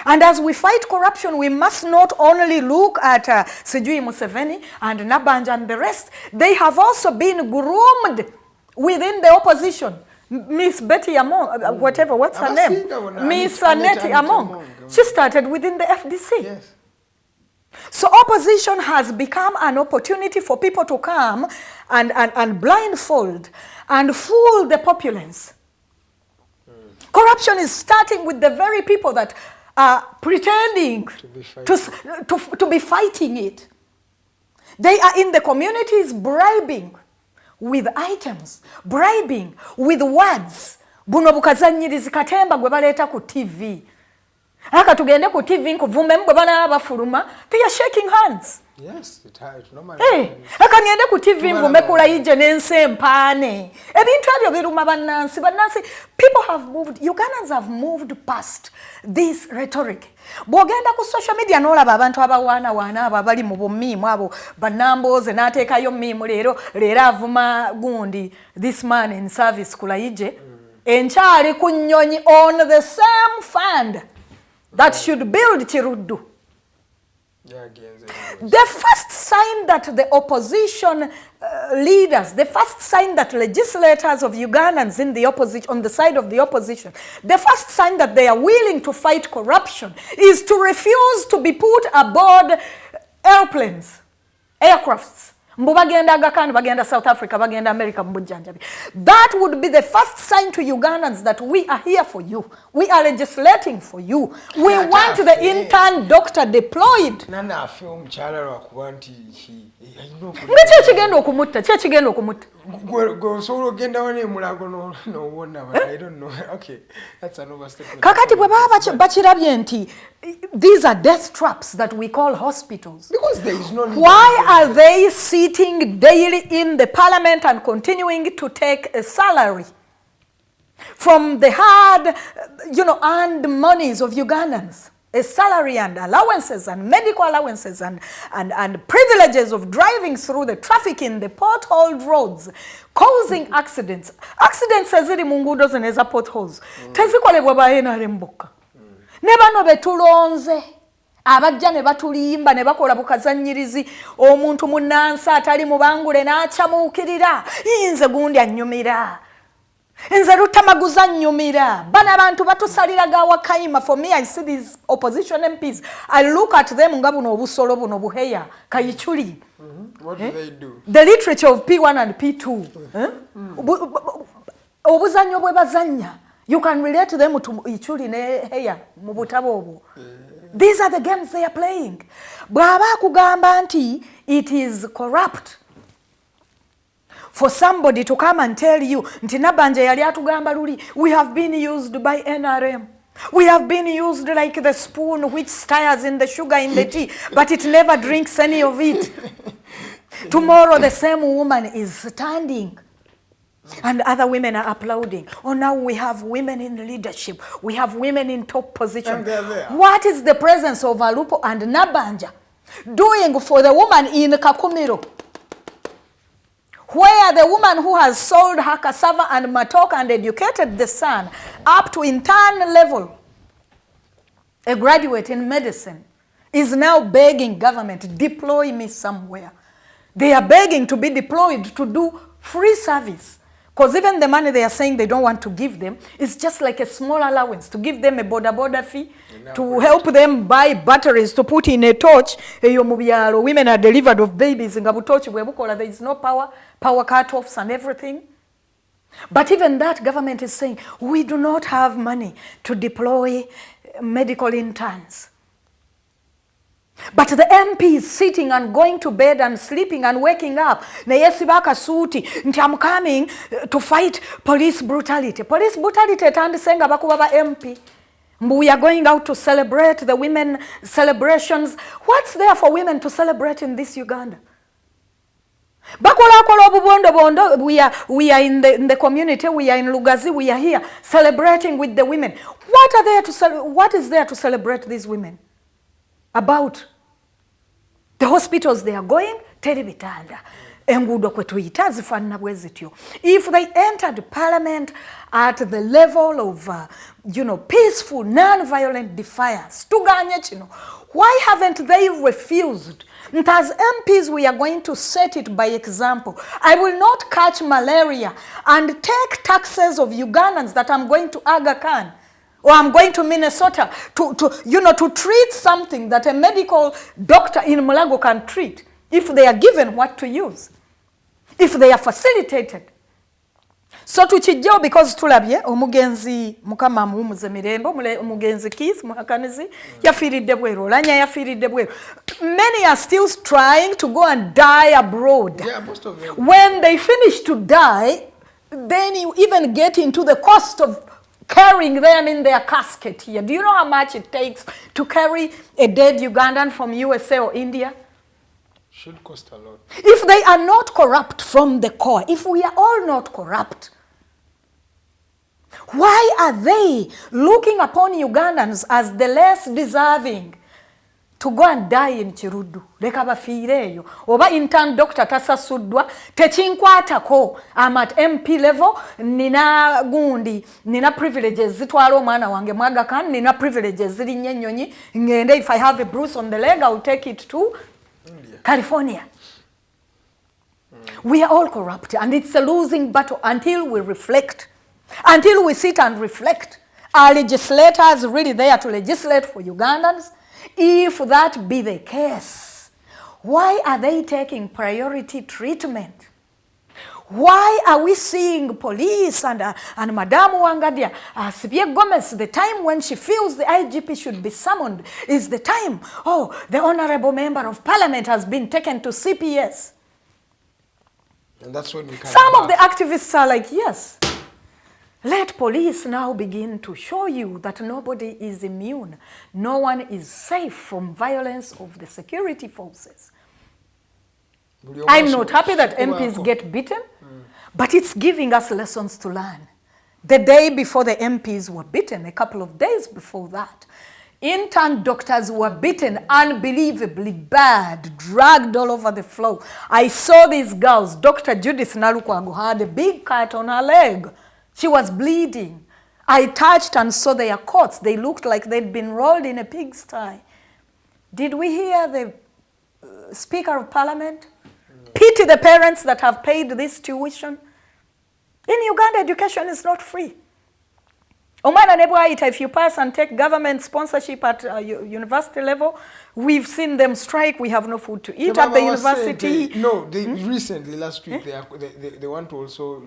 Speaker 5: And as we fight corruption, we must not only look at Sijui Museveni and Nabanja and the rest. They have also been groomed within the opposition. Miss Betty Among, whatever, what's her name? Miss Annette Among. She started within the FDC.
Speaker 4: Yes.
Speaker 5: So opposition has become an opportunity for people to come and blindfold and fool the populace. Corruption is starting with the very people that are pretending to be fighting it. They are in the communities bribing with items, bribing with words. Buno bukazanyirizi katemba gwe baleeta ku TV. Aka tugende ku TV nkuvume mbwe bana abafuluma. They are shaking hands.
Speaker 4: Yes, it's normally.
Speaker 5: Hey, aka ngende ku TV mvume kula ije nense mpane. Ebintu ebyo biruma bannansi. People have moved, Ugandans have moved past this rhetoric. Bwogenda ku social media n'olaba abantu abawaana abali mu bumiimu abo bannamboze n'ateekayo mmiimu leero avuma gundi this man in service kulayije enkyali ku nnyonyi on the same fund that should build Kiruddu. The first sign that the opposition leaders, the first sign that legislators of Ugandans in the opposition, on the side of the opposition, the first sign that they are willing to fight corruption is to refuse to be put aboard airplanes, aircrafts. Bagenda Aga Khan, bagenda South Africa, bagenda America, Mbujjanjabi. That would be the first sign to Ugandans that we are here for you. We are legislating for you. We want the intern doctor deployed.
Speaker 4: Nana film chala wakwanti
Speaker 5: Ngache chigendo okumutta, che chigendo okumutta.
Speaker 4: Go solo genda wane mulago no wona, but I don't know. Okay, that's an overstatement.
Speaker 5: Kakati bwe baba bachirabye nti these are death traps that we call hospitals.
Speaker 4: Because there is no need.
Speaker 5: Why are they sitting daily in the parliament and continuing to take a salary from the hard, earned monies of Ugandans? A salary and allowances and medical allowances and privileges of driving through the traffic in the potholed roads, causing accidents. Accidents eziri mu nguudo zino eza potholes tezikolebwa ba NRM bokka. Ne bano betulonze abajja ne batulimba ne bakola bukazanyirizi omuntu munnansi atali mubangule n'akyamuukirira yinze gundi annyumira. Nze Rutamaguza nyumira. Bana abantu batusaliraga wakayima. For me, I see these opposition MPs. I look at them nga buno obusolo buno buheya. Kayichuli.
Speaker 4: What do they do?
Speaker 5: The literature of P1 and P2. Obuzanyo bwe bazanya. You can relate them to ichuli ne heya mu butabo obwo. These are the games they are playing. Bwaba kugamba nti it is corrupt for somebody to come and tell you nti Nabanja yali atugamba luli, we have been used by NRM. We have been used like the spoon which stirs in the sugar in the tea, but it never drinks any of it. Tomorrow the same woman is standing and other women are applauding. Oh, now we have women in leadership. We have women in top position. What is the presence of Alupo and Nabanja doing for the woman in Kakumiro? Where the woman who has sold her cassava and matoke and educated the son up to intern level, a graduate in medicine, is now begging government, deploy me somewhere. They are begging to be deployed to do free service. Because even the money they are saying they don't want to give them is just like a small allowance to give them a border fee, to help them buy batteries to put in a torch. Women are delivered of babies in Gabutochi, there is no power cut-offs and everything. But even that government is saying, we do not have money to deploy medical interns. But the MP is sitting and going to bed and sleeping and waking up. I'm coming to fight police brutality. Police brutality senga bakubaba MP. We are going out to celebrate the women celebrations. What's there for women to celebrate in this Uganda? We are in the community, we are in Lugazi, we are here celebrating with the women. What is there to celebrate these women about? The hospitals they are going, teribitanda. Engudo kwetuita zifanna bwezityo. If they entered parliament at the level of, peaceful, non-violent defiance, tuganye chino, why haven't they refused? As MPs, we are going to set it by example. I will not catch malaria and take taxes of Ugandans that I'm going to Aga Khan. Or I'm going to Minnesota to treat something that a medical doctor in Mulago can treat if they are given what to use, if they are facilitated. So tukijjo because tulabye omugenzi mukama muumuze mirembo omugenzi Keith muhakanizi yafiridde bweru olanya yafiridde bweru. Many are still trying to go and die abroad.
Speaker 4: Yeah, most of them.
Speaker 5: When they finish to die, then you even get into the cost of carrying them in their casket here. Do you know how much it takes to carry a dead Ugandan from USA or India?
Speaker 4: Should cost a lot.
Speaker 5: If they are not corrupt from the core, if we are all not corrupt, why are they looking upon Ugandans as the less deserving to go and die in Chirudu? Leka bafiireyo. Oba intern doctor tasasuddwa tekinkwatako. I'm at MP level, nina gundi, nina privileges zitwala omwana wange Mwaga Khan, nina privileges ziri nnyonyi, ngende if I have a bruise on the leg, I'll take it to India. California. We are all corrupt and it's a losing battle until we reflect. Until we sit and reflect. Are legislators really there to legislate for Ugandans? If that be the case, why are they taking priority treatment? Why are we seeing police and Madame Wangadia, Sibye Gomez, the time when she feels the IGP should be summoned is the time, oh, the honorable member of parliament has been taken to CPS.
Speaker 4: And that's when we can
Speaker 5: Some of the activists are like, yes, let police now begin to show you that nobody is immune. No one is safe from violence of the security forces. I'm not happy that MPs get beaten, but it's giving us lessons to learn. The day before the MPs were beaten, a couple of days before that, intern doctors were beaten unbelievably bad, dragged all over the floor. I saw these girls. Dr. Judith Nalukwago had a big cut on her leg. She was bleeding. I touched and saw their coats. They looked like they'd been rolled in a pigsty. Did we hear the Speaker of Parliament pity the parents that have paid this tuition? In Uganda, education is not free. Omwana ne bwayita, if you pass and take government sponsorship at university level, we've seen them strike. We have no food to eat at the university.
Speaker 4: Recently, last week, they want to also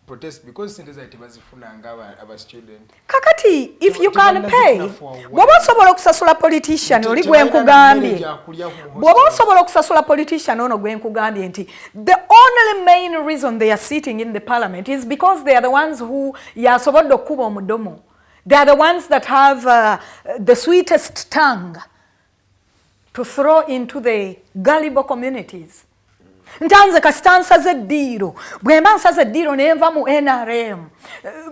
Speaker 4: protest because student.
Speaker 5: Kakati, if you can pay, bw'oba osobola okusasula politician oli gwe nkugambye. Bw'oba osobola okusasula politician ono gwe nkugambye nti the only main reason they are sitting in the parliament is because they are the ones who yasobodde okuba omudomo. They are the ones that have the sweetest tongue to throw into the gullible communities. Ntanze kasitansaze eddiiro bwemba nsaze eddiiro nenva mu NRM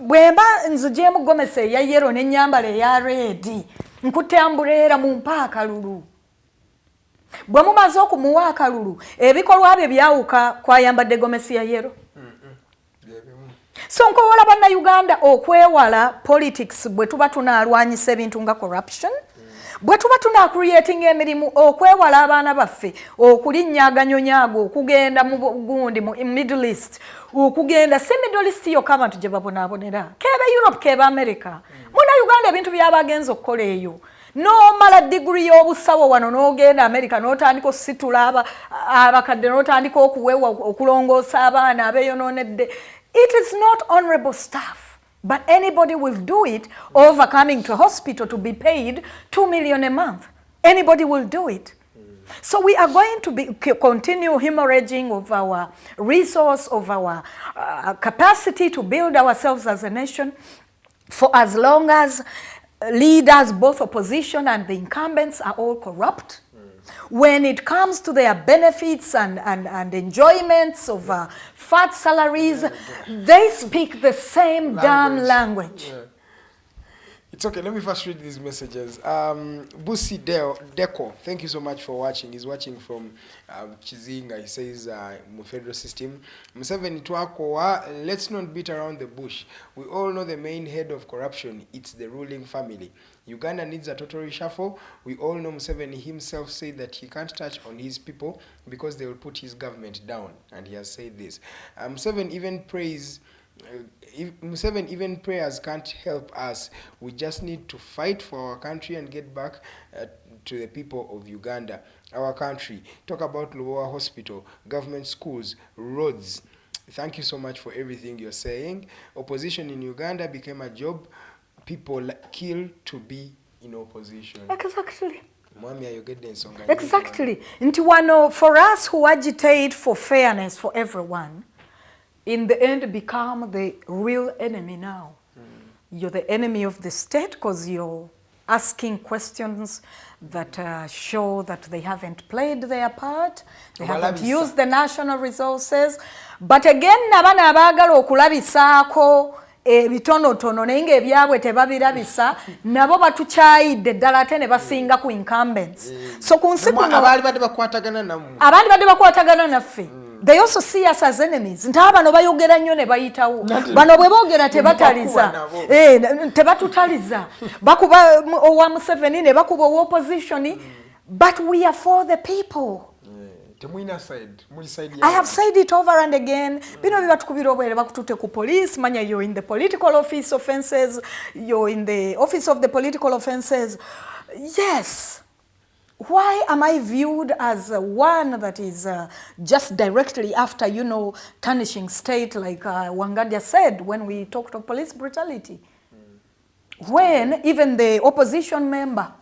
Speaker 5: bwemba nzijemu gomese ya yero n'ennyambala eya red nkutte ambuleera mu mpa akalulu bwe mumaze okumuwa akalulu ebikolwa bye byawuka kwayambadde gomesi ya yero. So nkowola bannayuganda okwewala politics bwe tuba tunaalwanyisa ebintu nga corruption, bwe tuba creating emirimu okwewala abaana baffe okulinnyaganyonyaago okugenda mu gundi mu Middle East okugenda si Middle East yokka abantu gye babonaabonera keba Europe keba America. Muna Uganda ebintu by'abagenza okukola eyo n'omala degree y'obusawo wano n'ogenda America n'otandika ositula abakadde n'otandika okuwewa okulongoosa abaana abeeyonoonedde. It is not honorable stuff, but anybody will do it over coming to hospital to be paid 2 million a month. Anybody will do it. So we are going to continue hemorrhaging of our resource, of our capacity to build ourselves as a nation for as long as leaders, both opposition and the incumbents, are all corrupt. When it comes to their benefits and enjoyments of fat salaries, they speak the same damn language.
Speaker 4: Yeah. It's okay, let me first read these messages. Busi Deco, thank you so much for watching. He's watching from Chizinga. He says, Federal system. Museveni Twakowa, let's not beat around the bush. We all know the main head of corruption. It's the ruling family. Uganda needs a total reshuffle. We all know Museveni himself said that he can't touch on his people because they will put his government down. And he has said this. Museveni even prayers can't help us. We just need to fight for our country and get back to the people of Uganda. Our country. Talk about Luowa Hospital, government schools, roads. Thank you so much for everything you're saying. Opposition in Uganda became a job. People kill to be in opposition.
Speaker 5: Exactly.
Speaker 4: Exactly.
Speaker 5: For us who agitate for fairness for everyone, in the end become the real enemy now. You're the enemy of the state because you're asking questions that show that they haven't played their part, they haven't used the national resources. But again, nabana abagala okulabisaako bitonotono naye ng'ebyabwe tebabirabisa nabo batukyayidde ddala ate ne basinga ku incumbents. So ku nsi kuno
Speaker 4: abandi badde
Speaker 5: bakwatagana naffe. They also see us as enemies. Ntabano bayogera nnyo ne bayitawo. Bano bwe boogera tebataliza. Tebatutaliza. Bakuba owa Museveni ne bakuba owa opposition. But we are for the people. I have said it over and again. Bino bibatukubira obwere bakutute ku police. Manya, you're in the political office offenses. You're in the office of the political offenses. Yes. Why am I viewed as one that is just directly after, tarnishing state, like Wangadia said when we talked of police brutality? When even the opposition member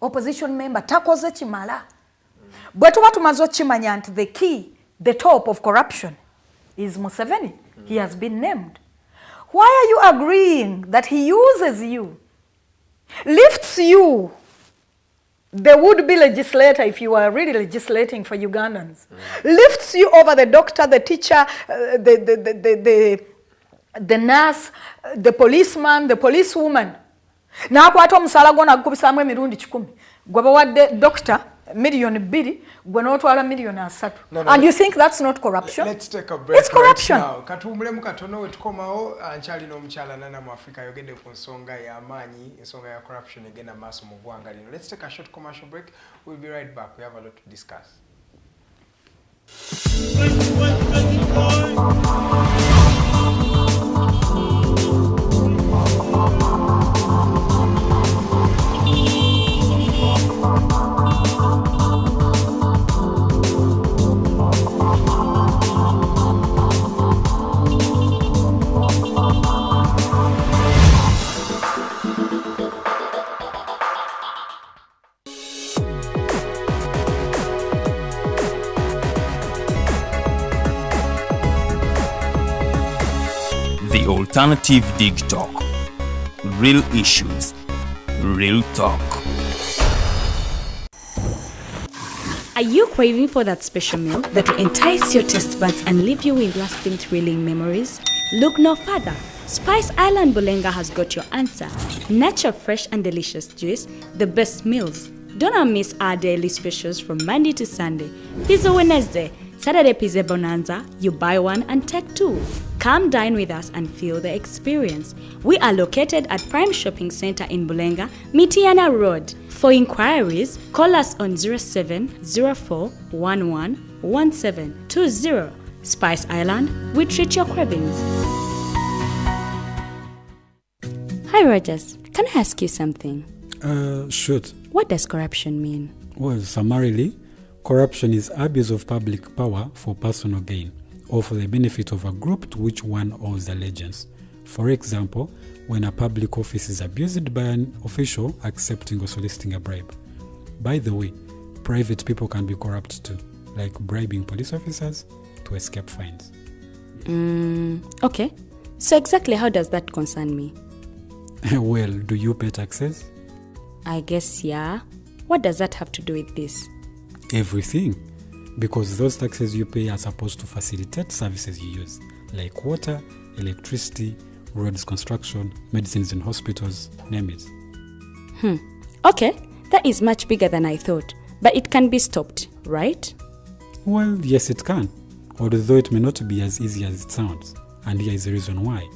Speaker 5: takoze chimala. But what tumazo chimanya nti the key, the top of corruption is Museveni. He has been named. Why are you agreeing that he uses you, lifts you, the would-be legislator, if you are really legislating for Ugandans, lifts you over the doctor, the teacher, the nurse, the policeman, the policewoman. N'akwata omusala gwo n'agukubisaamu emirundi 10. Gwe bawadde doctor $2 gwe n'otwala $3 and you think that's not corruption?
Speaker 4: Let's take a break.
Speaker 5: It's corruption.
Speaker 4: Right now. Katumbulemu katono wetukomawo nkyalina omukyala Nana Mwafrika ayogedde ku nsonga y'amaanyi, ensonga ya corruption egenda maaso mu ggwanga lino. Let's take a short commercial break. We'll be right back. We have a lot to discuss.
Speaker 6: The alternative Digitalk. Real issues, real talk.
Speaker 1: Are you craving for that special meal that will entice your taste buds and leave you with lasting thrilling memories? Look no further. Spice Island Bulenga has got your answer. Natural, fresh and delicious juice, the best meals. Don't miss our daily specials from Monday to Sunday. Pizza Wednesday, Saturday Pizza Bonanza, you buy one and take two. Come dine with us and feel the experience. We are located at Prime Shopping Center in Bulenga, Mitiana Road. For inquiries, call us on 0704111720. Spice Island, we treat your cravings. Hi Rogers, can I ask you something?
Speaker 2: Shoot.
Speaker 1: What does corruption mean?
Speaker 2: Well, summarily, corruption is abuse of public power for personal gain or for the benefit of a group to which one owes allegiance. For example, when a public office is abused by an official accepting or soliciting a bribe. By the way, private people can be corrupt too, like bribing police officers to escape fines.
Speaker 1: Okay. So exactly how does that concern me?
Speaker 2: Well, do you pay taxes?
Speaker 1: I guess, yeah. What does that have to do with this?
Speaker 2: Everything. Because those taxes you pay are supposed to facilitate services you use, like water, electricity, roads construction, medicines in hospitals, name it.
Speaker 1: Okay, that is much bigger than I thought. But it can be stopped, right?
Speaker 2: Well, yes it can, although it may not be as easy as it sounds. And here is the reason why.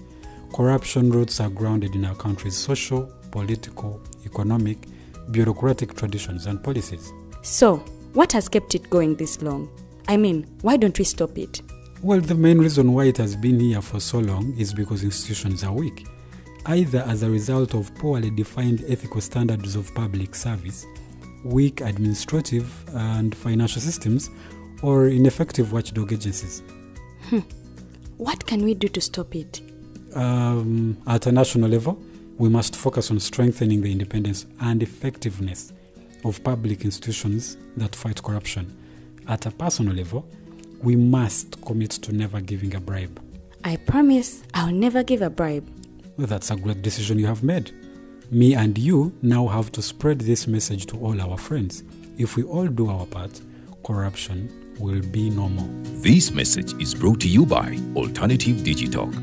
Speaker 2: Corruption roots are grounded in our country's social, political, economic, bureaucratic traditions and policies.
Speaker 1: So, what has kept it going this long? I mean, why don't we stop it?
Speaker 2: Well, the main reason why it has been here for so long is because institutions are weak, either as a result of poorly defined ethical standards of public service, weak administrative and financial systems, or ineffective watchdog agencies.
Speaker 1: What can we do to stop it?
Speaker 2: At a national level, we must focus on strengthening the independence and effectiveness of public institutions that fight corruption. At a personal level, we must commit to never giving a bribe.
Speaker 1: I promise I'll never give a bribe.
Speaker 2: Well, that's a great decision you have made. Me and you now have to spread this message to all our friends. If we all do our part, corruption will be no more.
Speaker 3: This message is brought to you by Alternative Digitalk.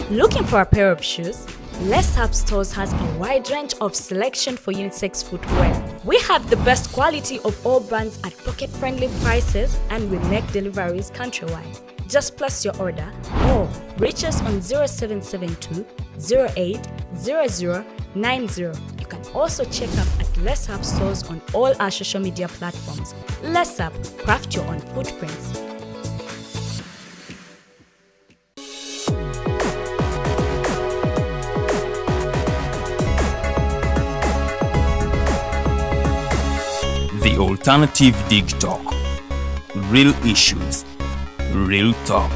Speaker 1: Looking for a pair of shoes? Les Up Stores has a wide range of selection for unisex footwear. We have the best quality of all brands at pocket-friendly prices and we make deliveries countrywide. Just place your order or reach us on 0772 08 0090. You can also check up at Les Up Stores on all our social media platforms. Les Up, craft your own footprints.
Speaker 6: The alternative Digitalk. Real issues, real talk.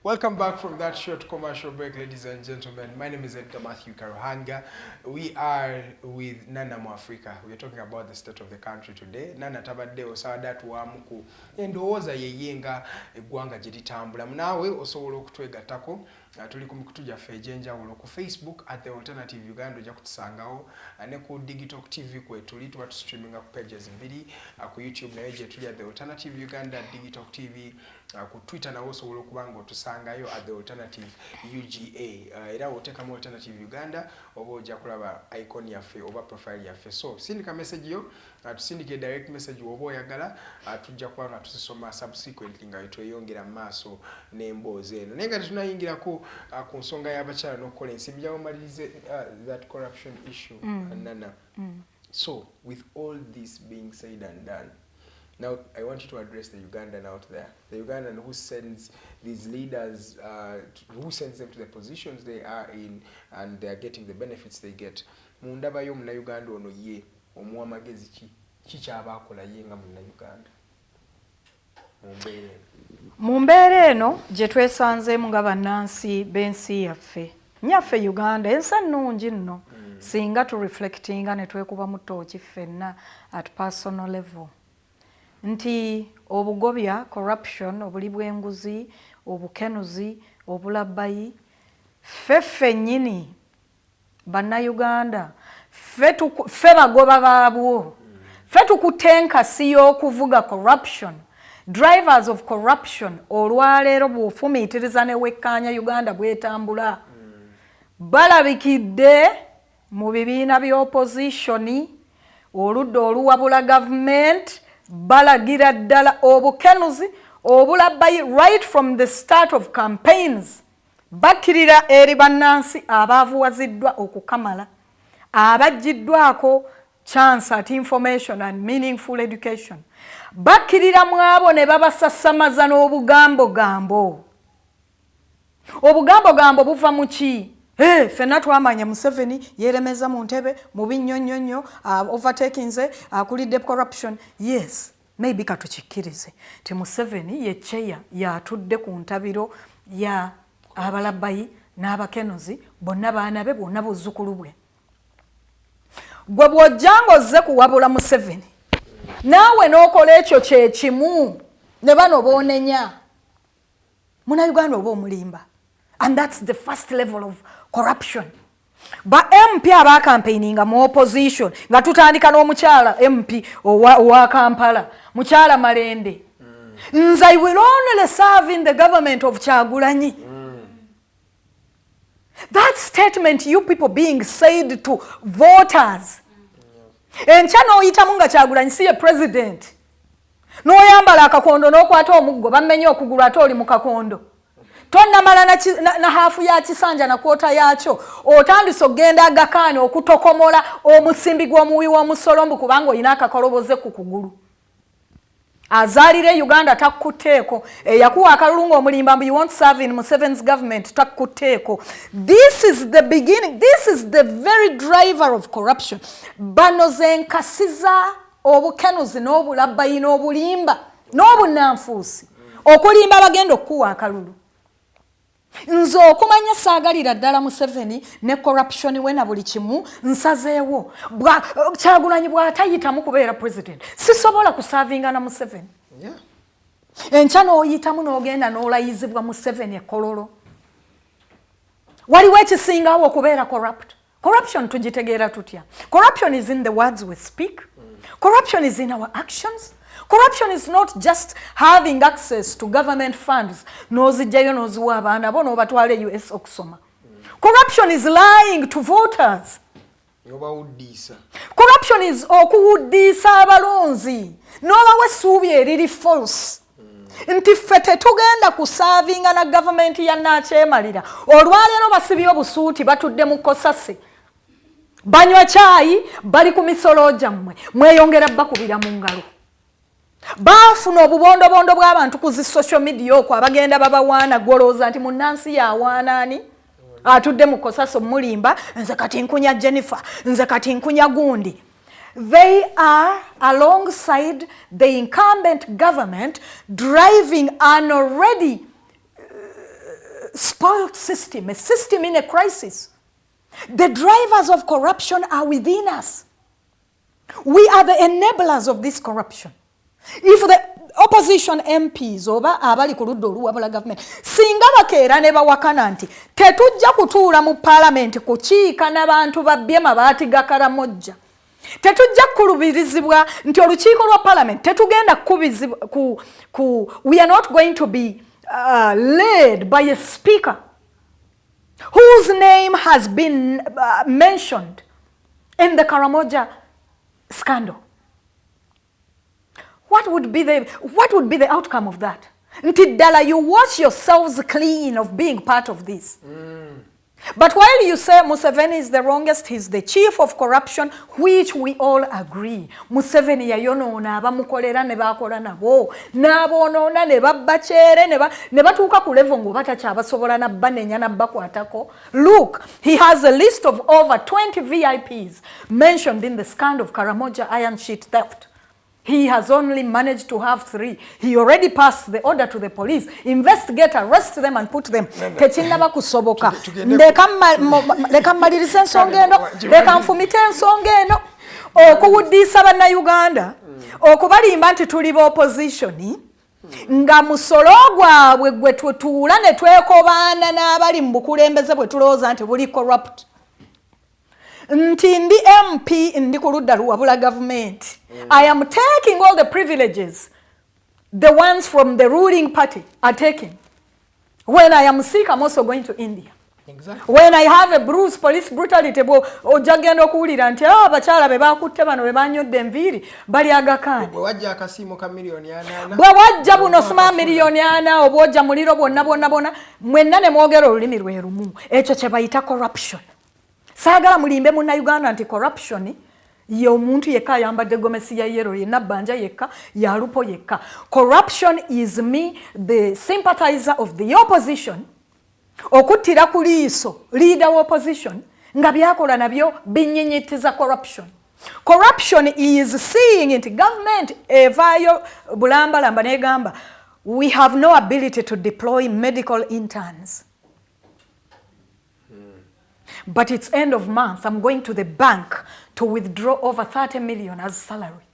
Speaker 4: Welcome back from that short commercial break, ladies and gentlemen. My name is Edgar Matthew Karuhanga. We are with Nana Mwafrika. We are talking about the state of the country today. Nana tabadde osaadatu wamuku endowooza yeyenga eggwanga gye litambula. Naawe osobola okutwegattako. Tuli ku mikutu gyaffe egy'enjawulo ku Facebook at The Alternative Uganda ojja kutusangawo, ne ku Digitalk TV kwetuli tuba streaminga ku pages mbiri, ku YouTube nayo gye tuli at The Alternative Uganda, Digitalk TV, ku Twitter nawo osobola okuba ng'otusangayo at The Alternative UGA. Era oteekamu Alternative Uganda oba ojja kulaba icon yaffe oba profile yaffe. So sindika message yo, tusindike direct message oba oyagala, tujja kuba nga tusisoma subsequently nga tweyongera mu maaso n'emboozi eno. Naye nga tetunayingirako ku nsonga y'abakyala n'okukola ensimbi gy'amalirize that corruption issue. Nana. So with all this being said and done, Now, I want you to address the Ugandan out there. The Ugandan who sends these leaders, who sends them to the positions they are in, and they are getting the benefits they get. Mundaba yo muna Uganda ono ye, omuwa magezi ki kyabakola ye nga muna Uganda.
Speaker 5: Mu mbeera eno gye twesanzeemu nga bannansi b'ensi yaffe. Nyaffe Uganda ensi ennungi nno. Singa tu reflectinga ne twekuba mu ttooki ffenna at personal level. Nti obugobya, corruption, obuli bw'enguzi, obukenuzi, obulabbayi, ffe nnyini bannayuganda, ffe bagoba baabwo, ffe tukutte enkasi y'okuvuga corruption, drivers of corruption, olwaleero bw'ofumiitiriza ne wekkaanya Uganda bw'etambula. Balabikidde mu bibiina by'opposition, oludda oluwabula gavumenti, balagira ddala obukenuzi, obulabbayi right from the start of campaigns. Bakkirira eri bannansi abaavuwaziddwa okukamala, abaggiddwako chance at information and meaningful education. Bakkirira mu abo ne babasasamaza n'obugambo-gambo. Obugambo-gambo buva mu ki? Ffenna twamanya Museveni yeeremeza mu ntebe mu binnyonnyonnyo, overtakinze, akulidde corruption. Yes, maybe katukikkirize ti Museveni ye cheya yatudde ku ntabiro ya abalabbayi n'abakenuzi, bonna baana be, bonna buzzukulu bwe. Gwe bw'ojjanga ozze kuwabula Museveni, naawe n'okola ekyo kye kimu ne bano boonenya, Munnayuganda oba omulimba. And that's the first level of corruption. Ba MP abakampaininga mu opposition, nga tutandika n'omukyala MP owa Kampala, mukyala Malende. Nze I will only serve in the government of Kyagulanyi. That statement you people being said to voters. Enkya n'oyitamu nga Kyagulanyi si ye president. N'oyambala akakondo n'okwata omuggo bammenye okugulu ate oli mu kakondo. Tonnamala na hafu ya kisanja na kwota yakyo, otandise ogenda agakaane okutokomola omusimbi gw'omuwi w'omusolombu kubanga olina akakoloboze ku kugulu. Azalire Uganda takkuteeko, yakuwa akalulu ng'omulimba mbu you won't serve in Museveni's government, takkuteeko. This is the beginning, this is the very driver of corruption. Bano zenkasiza obukenuzi n'obulabbayi n'obulimba n'obunanfuusi okulimba bagenda okuwa akalulu. Nze okumanya saagalira ddala Museveni ne corruption we na buli kimu nsazeewo. Kyagulanyi bw'atayitamu kubeera president, sisobola kusavinga na Museveni. Enkya n'oyitamu n'ogenda n'olayizibwa Museveni ekololo. Waliwo ekisingawo okubeera corrupt. Corruption tugitegeera tutya? Corruption is in the words we speak. Corruption is in our actions. Corruption is not just having access to government funds. N'ozijjayo n'oziwa abaana bo n'obatwala US okusoma. Corruption is lying to voters. Corruption is okuwuddiisa abalonzi n'obawa essuubi eriri false. Nti ffe tetugenda kusaavinga na gavumenti ya Nakyemalira. Olwaleero basibye obusuuti batudde mu Kosase. Banywa caayi bali ku misolo gyammwe. Mweyongera bakubira mu ngalo. Baafuna obubondobondo bw'abantu ku zi social media okwo abagenda babawaana golooza nti munnansi yawaanaani atudde mu Kosase mulimba, nze kati nkunya Jennifer, nze kati nkunya gundi. They are alongside the incumbent government driving an already spoiled system, a system in a crisis. The drivers of corruption are within us. We are the enablers of this corruption. If the opposition MPs oba abali ku ludda oluwabula government singa bakeera ne bawakana nti tetujja kutuula mu parliament kukiika n'abantu babbye mabaati ga Karamojja, tetujja kulubirizibwa nti olukiiko lwa parliament tetugenda we are not going to be led by a speaker whose name has been mentioned in the Karamoja scandal. What would be the outcome of that? Nti ddala you wash yourselves clean of being part of this. But while you say Museveni is the wrongest, he's the chief of corruption, which we all agree. Museveni yayonoona abamukolera ne bakola nabo, n'aboonoona ne babba kyere ne batuuka ku level ng'obatakyabasobola nabba nenya nabba kwatako. Look, he has a list of over 20 VIPs mentioned in the scandal of Karamoja iron sheet theft. He has only managed to have 3. He already passed the order to the police. Investigate, arrest them and put them. Techinnaba kusoboka. Leka mmalirize ensonga eno. Leka nfumite ensonga eno. Okuwuddisa bannayuganda. Okubalimba nti tuli ba opposition. Nga musolo gwabwe gwe tutuula ne twekobaana n'abali mu bukulembeze bwe tulowooza nti buli corrupt. Nti ndi MP ndi ku ludda luwabula government. I am taking all the privileges the ones from the ruling party are taking. When I am sick, I'm also going to India. Exactly. When I have a bruise, police brutality, ojagenda okuwulira nti abakyala be bakutte bano be banyodde enviiri bali agakani. Bwe wajja akasiimo ka miliyoni 8. Bwe wajja buno sima miliyoni 8 obwojja muliro bonna mwenna ne mwogera olulimi lwe lumu. Ekyo kye bayita corruption. Saagala mulimbe munnayuganda nti corruption ye omuntu yekka ayambadde gomesi ya yero ye nabbanja yekka ya lupo yekka. Corruption is me, the sympathizer of the opposition, okuttira ku liiso leader of opposition nga byakola nabyo binyinyitiza corruption. Corruption is seeing into government evaayo bulambalamba negamba we have no ability to deploy medical interns. But it's end of month. I'm going to the bank to withdraw over 30 million as salary.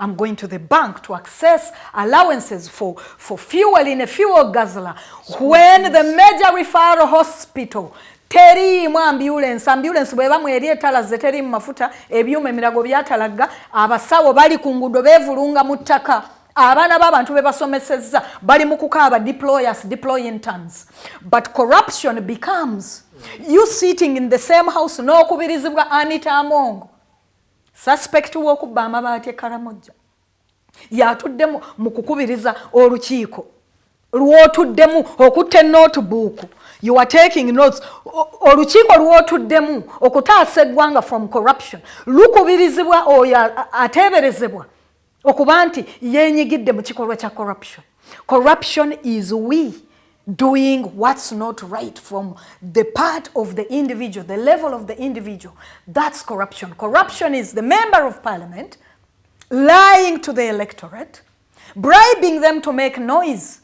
Speaker 5: I'm going to the bank to access allowances for fuel in a fuel guzzler. When the major referral hospital, teriimu ambulance bwe bamu eri etalaze teriimu mafuta ebyuma emirago byatalaga abasawo bali ku ngudo beevulunga mu ttaka. Abaana b'abantu be basomesezza bali mu kukaaba deploy interns. But corruption becomes you sitting in the same house n'okubirizibwa Anita Amongo suspect w'okubba amabaati e Karamoja yatuddemu mu kukubiriza olukiiko lw'otuddemu okutta notebook you are taking notes olukiiko lw'otuddemu okutaasa eggwanga from corruption lukubirizibwa oyo ateeberezebwa okuba nti yeenyigidde mu kikolwa kya corruption. Corruption is we doing what's not right from the part of the individual, the level of the individual. That's corruption. Corruption is the member of parliament lying to the electorate, bribing them to make noise.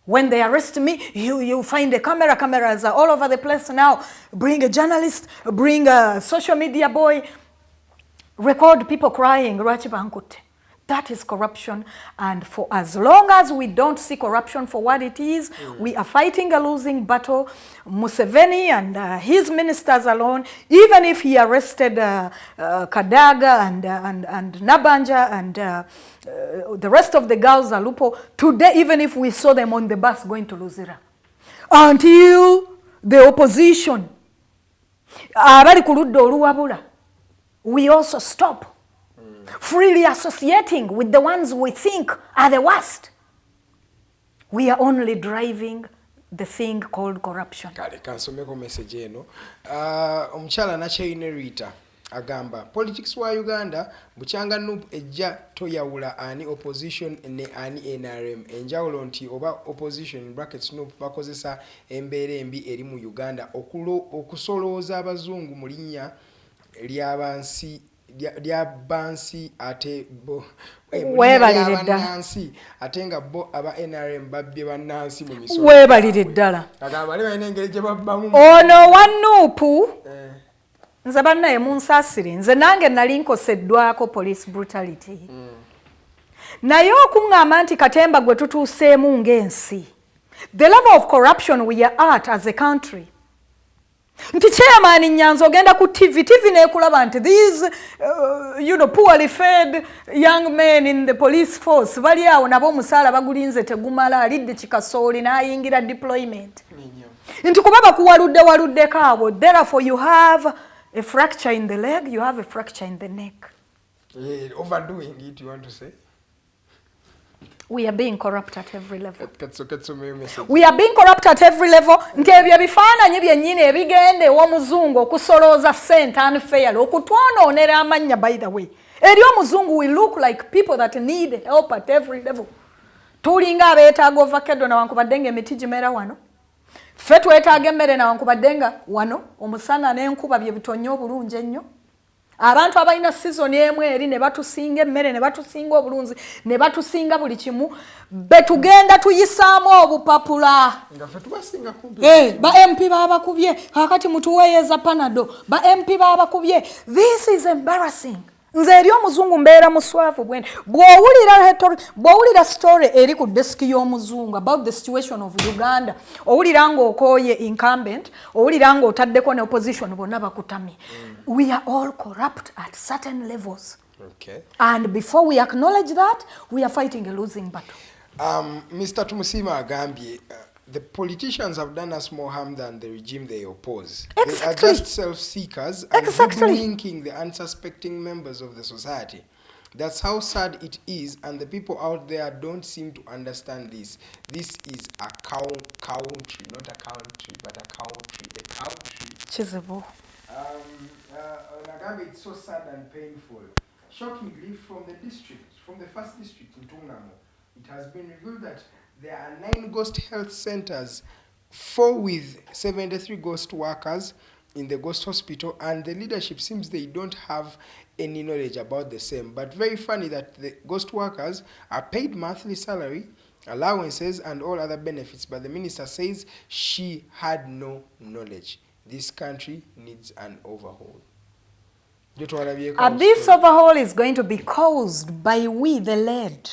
Speaker 5: When they arrest me, you find a camera. Cameras are all over the place now. Bring a journalist, bring a social media boy, record people crying. That is corruption, and for as long as we don't see corruption for what it is, we are fighting a losing battle. Museveni and his ministers alone, even if he arrested Kadaga and Nabanja and the rest of the girls Alupo, today even if we saw them on the bus going to Luzira, until the opposition, abali ku ludda oluwabula, we also stop freely associating with the ones we think are the worst. We are only driving the thing called corruption.
Speaker 4: Kale kansomeko message eno. Omukyala Nakyeyine Rita agamba politics wa Uganda bukyanga nup ejja toyawula ani opposition ne ani NRM. Enjawulo nti oba opposition brackets nup bakozesa embeera embi eri mu Uganda okusolooza abazungu mu linnya ly'abansi bansi ate bo bannansi ate nga bo aba NRM babbye bannansi mu misolo
Speaker 5: weebalire ddala
Speaker 4: agamba balina engeri gye babbamu
Speaker 5: ono wanuupu nze bannaye munsaasire nze nange nali nkoseddwako police brutality naye okuŋŋamba nti katemba gwe tutuuseemu ng'ensi the level of corruption we are at as a country. Nti chairman Nyanza ogenda ku TV nekulaba nti these poorly fed young men in the police force bali awo nabo omusaala bagulinze tegumala alidde kikasooli n'ayingira deployment. Nti kuba bakuwaludde kaabo, therefore you have a fracture in the leg, you have a fracture in the neck.
Speaker 4: Overdoing it, you want to say?
Speaker 5: We are being corrupt at every level.
Speaker 4: message.
Speaker 5: We are being corrupt at every level. Nti ebyo ebifaananyi byennyini ebigenda ew'omuzungu okusolooza ssente unfair okutwonoonera amannya by the way. Eri omuzungu we look like people that need help at every level. Tulinga abeetaaga ovakkedo newankubadde ng'emiti gimera wano. Ffe twetaaga emmere newankubadde nga wano omusana n'enkuba bye bitonnya obulungi ennyo. Abantu abalina season emu eri ne batusinga emmere ne batusinga obulunzi ne batusinga buli kimu betugenda tuyisaamu obupapula. Ba MP babakubye kakati mutuweeyeza panado ba MP babakubye. This is embarrassing. Nze eri omuzungu mbeera muswavu bwene bw'owulira story eri ku desk y'omuzungu about the situation of Uganda owulira ng'okooye incumbent owulira ng'otaddeko ne opposition bonna bakutamye. We are all corrupt at certain levels.
Speaker 4: Okay.
Speaker 5: And before we acknowledge that, we are fighting a losing battle.
Speaker 4: Mr. Tumusima agambye, the politicians have done us more harm than the regime they oppose.
Speaker 5: Exactly.
Speaker 4: They are just self-seekers and linking the unsuspecting members of the society. That's how sad it is, and the people out there don't seem to understand this. This is a country, not a country, but a country. A country.
Speaker 5: Chizibu.
Speaker 4: Nagambe, it's so sad and painful. Shockingly, from the first district in Tungamo, it has been revealed that there are 9 ghost health centers, 4 with 73 ghost workers in the ghost hospital, and the leadership seems they don't have any knowledge about the same. But very funny that the ghost workers are paid monthly salary, allowances, and all other benefits, but the minister says she had no knowledge. This country needs an overhaul.
Speaker 5: This overhaul is going to be caused by we, the led.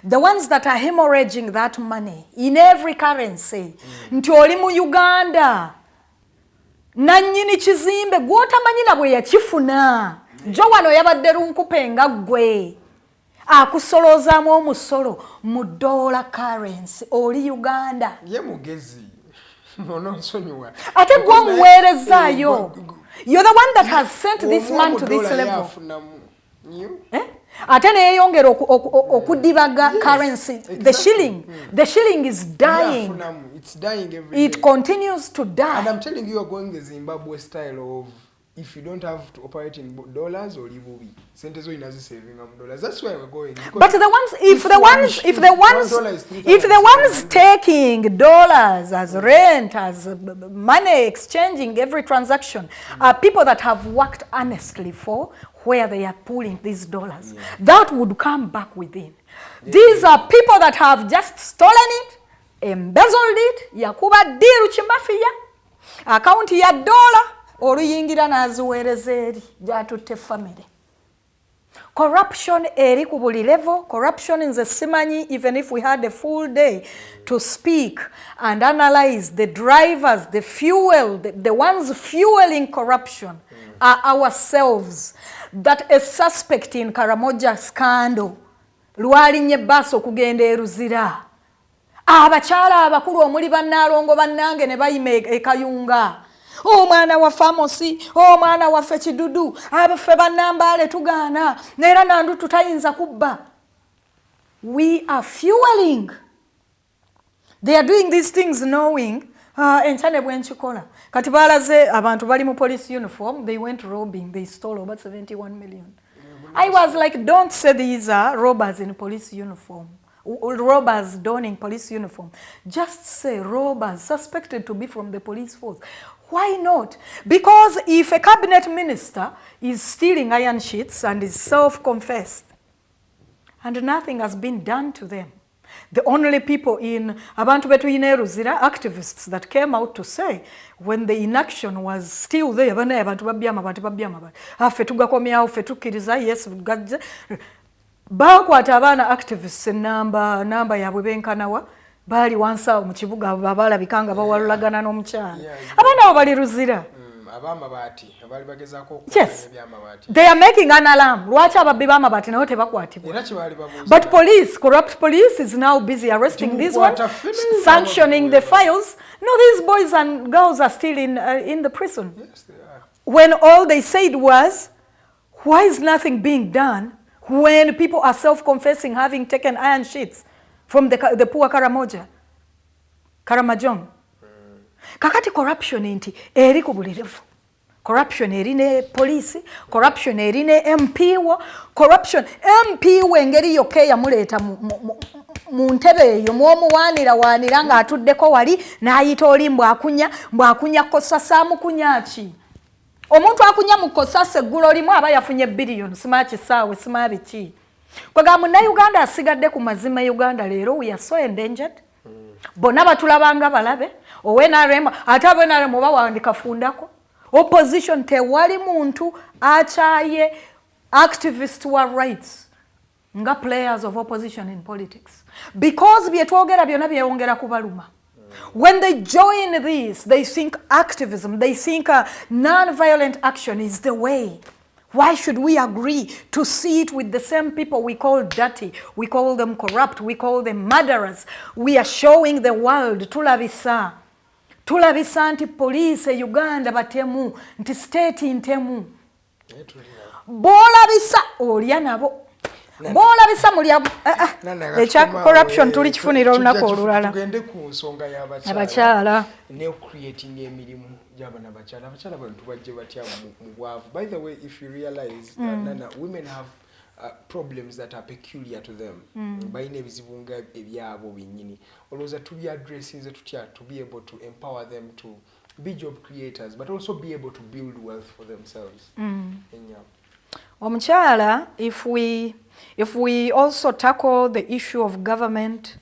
Speaker 5: The ones that are hemorrhaging that money in every currency. Nti oli mu Uganda. Nannyini kizimbe gw'otamanyina bwe yakifuna. Jo wano yabadde lunkupe nga ggwe. Akusolozaamu omusolo mu dollar currency oli Uganda.
Speaker 4: Ye mugezi.
Speaker 5: Ate gwe omuweerezaayo. You're the one that has sent this man to this level. Ate neeyongera okudibaga currency. The shilling is dying.
Speaker 4: It's dying every day.
Speaker 5: It continues to die.
Speaker 4: And I'm telling you are going the Zimbabwe style of if you don't have to operate in dollars or libubi. Sentezo inazi saving dollars. That's why we're going.
Speaker 5: But if the ones taking dollars as rent, as money exchanging every transaction, are people that have worked honestly for where they are pulling these dollars, that would come back within. These are people that have just stolen it, embezzled it, yakuba diru chimafia, account ya dollar, oluyingira n'aziweereza eri gyatutte family. Corruption eri ku buli level. Corruption nze simanyi, even if we had a full day to speak and analyze the drivers, the fuel, the ones fueling corruption are ourselves. That a suspect in Karamoja scandal lwalinye basi okugenda eruzira. Abakyala abakulu omuli bannaalongo bannange ne bayima ekayunga. Omwana wa famosi, omwana wa fechidudu, abafe bannambale tugaana, neera nandu tutayinza kubba. We are fueling. They are doing these things knowing enchane bwenchikola. Kati balaze abantu bali mu police uniform, they went robbing, they stole about 71 million. I was like, don't say these are robbers in police uniform. Robbers donning police uniform. Just say robbers suspected to be from the police force. Why not? Because if a cabinet minister is stealing iron sheets and is self-confessed and nothing has been done to them, the only people in abantu betu ineruzira activists that came out to say when the inaction was still there, abantu babyama afe tugakomyawo fe tukkiriza yes gajja bakwata abaana activists namba yabwe benkanawa bali wansa mu kibuga abalabikanga bawalulagana n'omukyala abaana abo bali ruzira
Speaker 4: abamabati abali bagezaako
Speaker 5: okukola ebyamabati. They are making an alarm. Lwaki ababbi b'amabati nabo tebakwatibwa?
Speaker 4: Era kibali babuuza.
Speaker 5: But police, corrupt police is now busy arresting these ones, sanctioning the files. No, these boys and girls are still in the prison.
Speaker 4: Yes, they are.
Speaker 5: When all they said was, why is nothing being done when people are self-confessing having taken iron sheets? from the poor Karamajong. Kakati corruption nti eri ku buli level. Corruption eri ne police, corruption eri ne MP wo, corruption MP wo engeri yokka yamuleeta mu ntebe eyo mwomuwaanira ng'atuddeko wali n'ayita oli mbwakunya kosa saamukunya ki? Omuntu akunya mu kosa seggulo limu aba yafunye billion sima kisaawe sima biki. Kwega Munnayuganda asigadde ku mazima Uganda leero we are so endangered. Bonna batulabanga balabe owe NRM ate abo NRM bawandika fundako. Opposition tewali muntu achaye activist wa rights nga players of opposition in politics because byetwogera byonna byewongera kubaluma. When they join this, they think activism, they think non-violent action is the way. Why should we agree to sit with the same people we call dirty, we call them corrupt, we call them murderers? We are showing the world tulabisa nti police Uganda batemu, nti state intemu. Bolabisa olya nabo. Bolabisa mulya echa corruption tulikifunira olunaku olulala.
Speaker 4: Tugende ku nsonga
Speaker 5: y'abakyala
Speaker 4: ne creating emirimu gy'abana abakyala. Abakyala bantu bajje batya mu bwavu. By the way, if you realize Nana, women have problems that are peculiar to them. Bayina ebizibu nga ebyabo binnyini. Olowooza tubi addressinze tutya to be able to empower them to be job creators but also be able to build wealth for themselves.
Speaker 5: Omukyala, if we also tackle the issue of government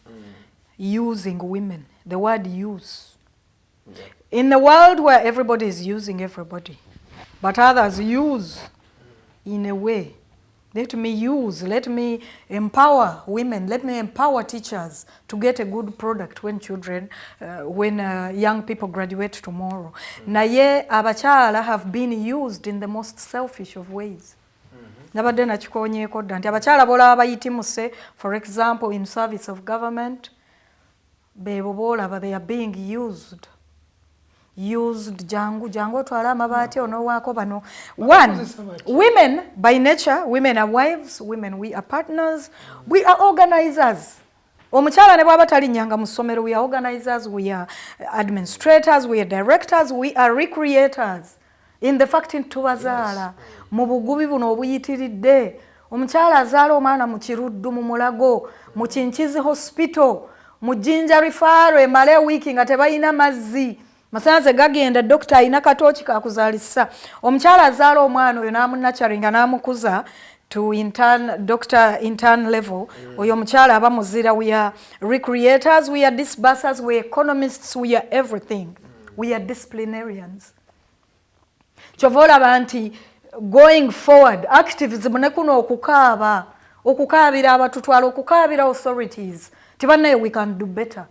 Speaker 5: using women, the word use. In the world where everybody is using everybody, but others use in a way. Let me empower women, let me empower teachers to get a good product when young people graduate tomorrow. Naye abakyala have been used in the most selfish of ways. Nabadde nakikonyeeko dda nti abakyala boolaba bayitimuse, for example in service of government, beebo boolaba they are being used jangu otwala amabaati onowaako bano. One, women by nature, women are wives, women we are partners, we are organizers. Omukyala ne bwaba talinnyanga mu ssomero, we are organizers, we are administrators, we are directors, we are recreators. In the fact tubazaala mu bugubi buno obuyitiridde, omukyala azaala omwana mu Kiruddu mu Mulago, mu Kinkizi hospital, mu Jinja Referral emale wiiki nga tebalina mazzi, masanze gagenda doctor ayina katooki kakuzaalisa. Omukyala azaala omwana oyo n'amunnacharinga n'amukuza to doctor intern level, oyo omukyala aba muzira. We are recreators, we are disbursers, we are economists, we are everything. We are disciplinarians. Kyova olaba nti going forward, activism ne kuno okukaabira abatutwala, okukaabira authorities, tibannaye we can do better.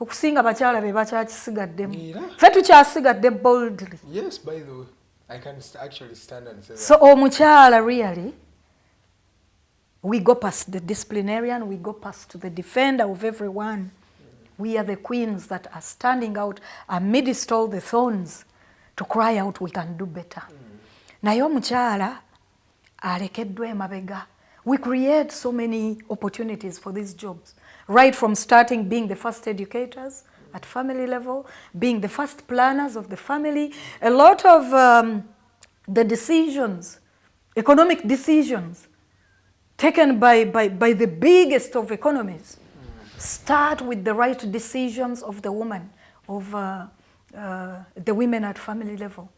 Speaker 5: Okusinga bakyala be bakyakisigaddemu. Ffe tukyasigadde boldly.
Speaker 4: Yes, by the way, I can actually stand and say that.
Speaker 5: So omukyala really, we go past the disciplinarian, we go past the defender of everyone. We are the queens that are standing out amidst all the thorns to cry out we can do better. Naye omukyala alekeddwa emabega. We create so many opportunities for these jobs, right from starting being the first educators at family level, being the first planners of the family. A lot of the decisions, economic decisions, taken by the biggest of economies, start with the right decisions of the woman, of the women at family level.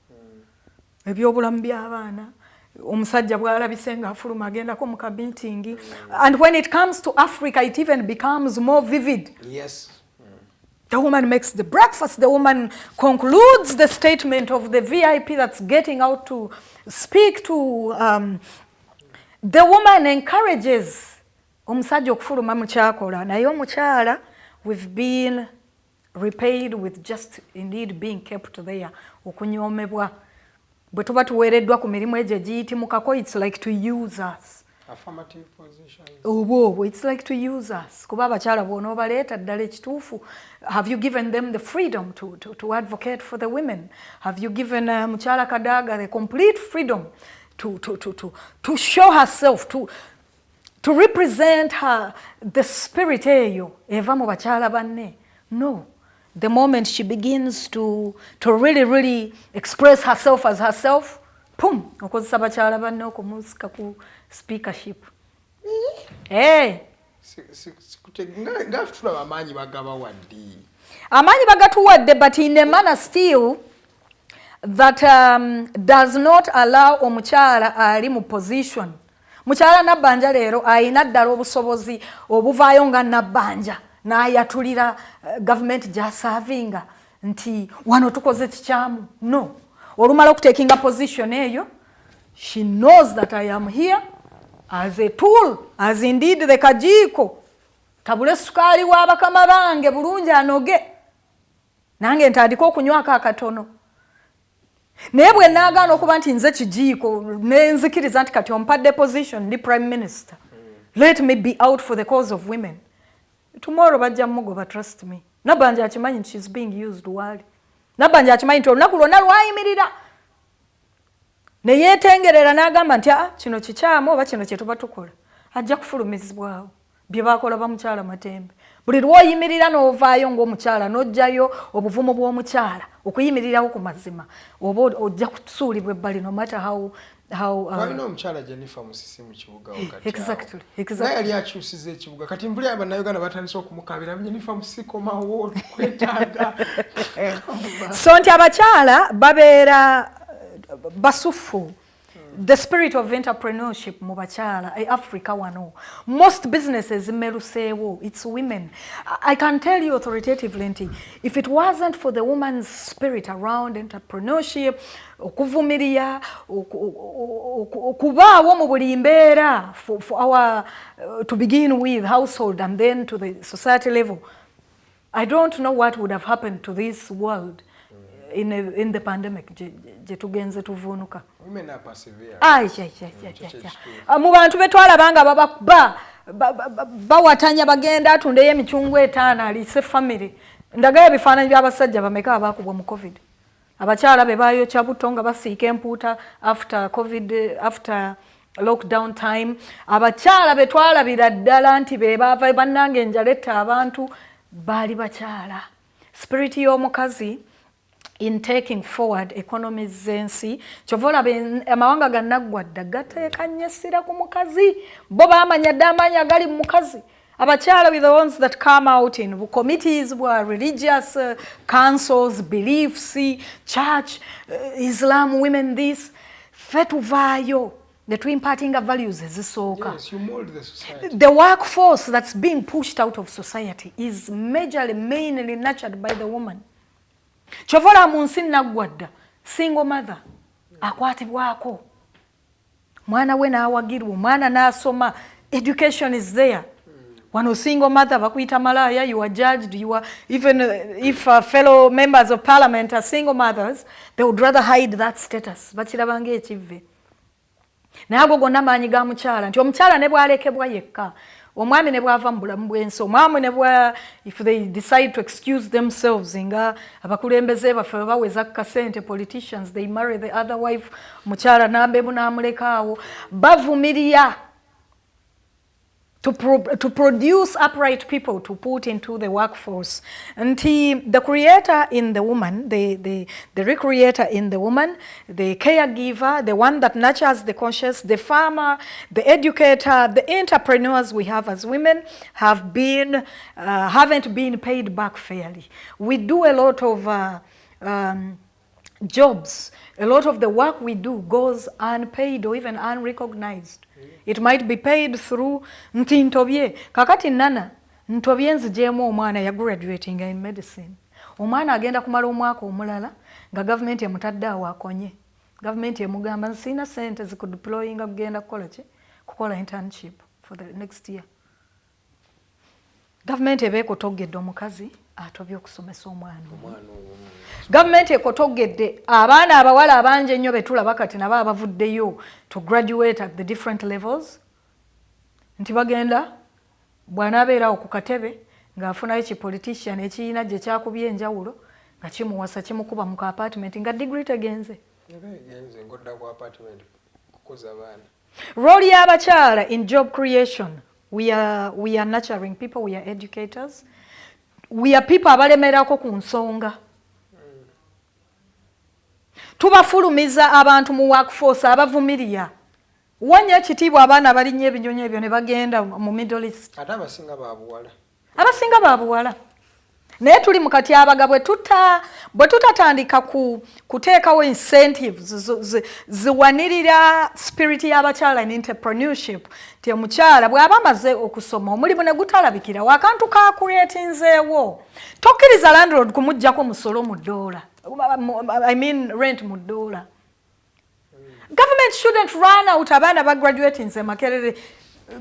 Speaker 5: Ebyobulamu by'abaana, omusajja bw'alabise ng'afuluma agendako mu kabitingi. And when it comes to Africa, it even becomes more vivid.
Speaker 4: Yes.
Speaker 5: The woman makes the breakfast, the woman concludes the statement of the VIP that's getting out to speak to. The woman encourages omusajja okufuluma mu kyakola. Naye omukyala, we've been repaid with just indeed being kept there, okunyoomebwa. Bwe tuba tuweereddwa ku mirimu egyo egiyitibwako, it's like to use us.
Speaker 4: Affirmative positions.
Speaker 5: It's like to use us. Kuba abakyala bw'onoobaleeta ddala ekituufu. Have you given them the freedom to advocate for the women? Have you given Mukyala Kadaga the complete freedom to show herself, to represent her, the spirit eyo eva mu bakyala banne. No. The moment she begins to really express herself as herself, pum, okozesa bakyala banne okumusika ku speakership. Hey.
Speaker 4: Amaanyi
Speaker 5: bagatuwadde, but in a manner still that does not allow omukyala ali mu position. Mukyala nabbanja leero ayina ddala obusobozi obuvaayo nga nabbanja n'ayatulira gavumenti gy'asaavinga nti wano tukoze kikyamu. No. Olumala okutekinga position eyo, she knows that I am here as a tool, as indeed the kajiiko. Tabule sukaali wa bakama bange bulungi anoge. Nange ntandika okunywako akatono. Naye bwe naagaana okuba nti nze kijiiko nenzikiriza nti kati ompadde position ndi prime minister. Let me be out for the cause of women. Tomorrow bajja mugoba, trust me. Nabbanja akimanyi nti she's being used wali. Nabbanja akimanyi nti olunaku lwonna lwayimirira. Ne yeetengerera n'agamba nti kino kikyamu oba kino kye tuba tukola. Ajja kufulumizibwawo bye baakola bamukyala Matembe. Buli lw'oyimirira n'ovaayo ng'omukyala n'ojjayo obuvumu bw'omukyala okuyimirirawo ku mazima oba ojja kusuulibwa ebbali no matter how
Speaker 4: Walina omukyala Jennifer Musisi mu kibuga wakati.
Speaker 5: Exactly.
Speaker 4: Naye yali akyusiza ekibuga. Kati mbuli Abannayuganda batandise okumukabira Jennifer Musisi komawo kwetaaga.
Speaker 5: So nti abakyala babeera basufu. The spirit of entrepreneurship mu bakyala Africa wano. Most businesses meruseewo, it's women. I can tell you authoritatively, if it wasn't for the woman's spirit around entrepreneurship, okuvumirira, okubaawo mu buli mbeera for our to begin with household and then to the society level, I don't know what would have happened to this world. In the pandemic je tugenze tuvunuka.
Speaker 4: Women are persevere.
Speaker 5: Mu bantu betwalabanga bawatanya bagenda atundeyo emicungu etaano alise family. Ndagayo ebifaananyi by'abasajja bameka abakubwa mu COVID. Abakyala be baayokya buto nga basiika empuuta after COVID, after lockdown time. Abakyala betwalabira ddala nti be baava bannange enjala etta abantu baali bakyala. Spirit y'omukazi in taking forward economies zensi chovola amawanga gannaggwadda gateeka nnyo essira ku mukazi bo baamanya dda amaanyi agali mu mukazi. Abakyala with the ones that come out in committees were religious councils, beliefs, church, Islam, women, this fe tuvaayo ne tuimpartinga values ezisooka.
Speaker 4: Yes, you mold the society.
Speaker 5: The workforce that's being pushed out of society is mainly nurtured by the woman. Chovola munsi naggwadda single mother akwatibwako mwana we n'awagirwa mwana n'asoma, education is there. Wano single mother bakuyita malaya, you are judged, you are even if fellow members of parliament are single mothers, they would rather hide that status. Bakirabanga ekivve. Naye ago gonna maanyi ga mukyala nti omukyala ne bwalekebwa yekka, omwami ne bwava mu bulamu bw'ensi, omwami ne bwa if they decide to excuse themselves nga abakulembeze baffe baweza kasente politicians, they marry the other wife, mukyala n'ambebu n'amulekaawo, bavumirira to produce upright people to put into the workforce. And the creator in the woman, the recreator in the woman, the caregiver, the one that nurtures the conscious, the farmer, the educator, the entrepreneurs we have as women have been, haven't been paid back fairly. We do a lot of jobs. A lot of the work we do goes unpaid or even unrecognized. It might be paid through nti ntobye. Kakati nana ntobye nzijemu omwana ya graduating in medicine. Omwana agenda kumala omwaka omulala nga government emutadde awo akonye. Government emugamba nsina sente zikudeploying kugenda kukola ki? Kukola internship for the next year. Government ebeekotogedde omukazi atobye okusomesa omwana. Government ekotogedde abaana abawala abanje nnyo betulaba kati nabo abavuddeyo to graduate at the different levels. Nti bagenda bw'anaabeerawo ku katebe ng'afunayo kipolitician ekiyina gye kyakubye enjawulo nga kimuwasa kimukuba mu apartment nga degree tegenze.
Speaker 4: Ngodda ku apartment kukoza abaana.
Speaker 5: Role y'abakyala in job creation. We are nurturing people, we are educators. We are people abalemerako ku nsonga. Tubafulumiza abantu mu workforce abavumiriya. Wanya ekitiibwa abaana balinnye ebinyonyi ebyo ne bagenda mu Middle East.
Speaker 4: Ate abasinga baabuwala.
Speaker 5: Abasinga baabuwala. Naye tuli mu katyabaga bwe tutatandika kuteekawo incentives ziwanirira spirit y'abakyala in entrepreneurship. Ti omukyala bw'aba amaze okusoma omulimu ne gutalabikira wakantu ka creatinzeewo. Tokkiriza landlord kumuggyako musolo mu ddoola. I mean rent mu ddoola. Government shouldn't run out abaana ba graduating nze Makerere.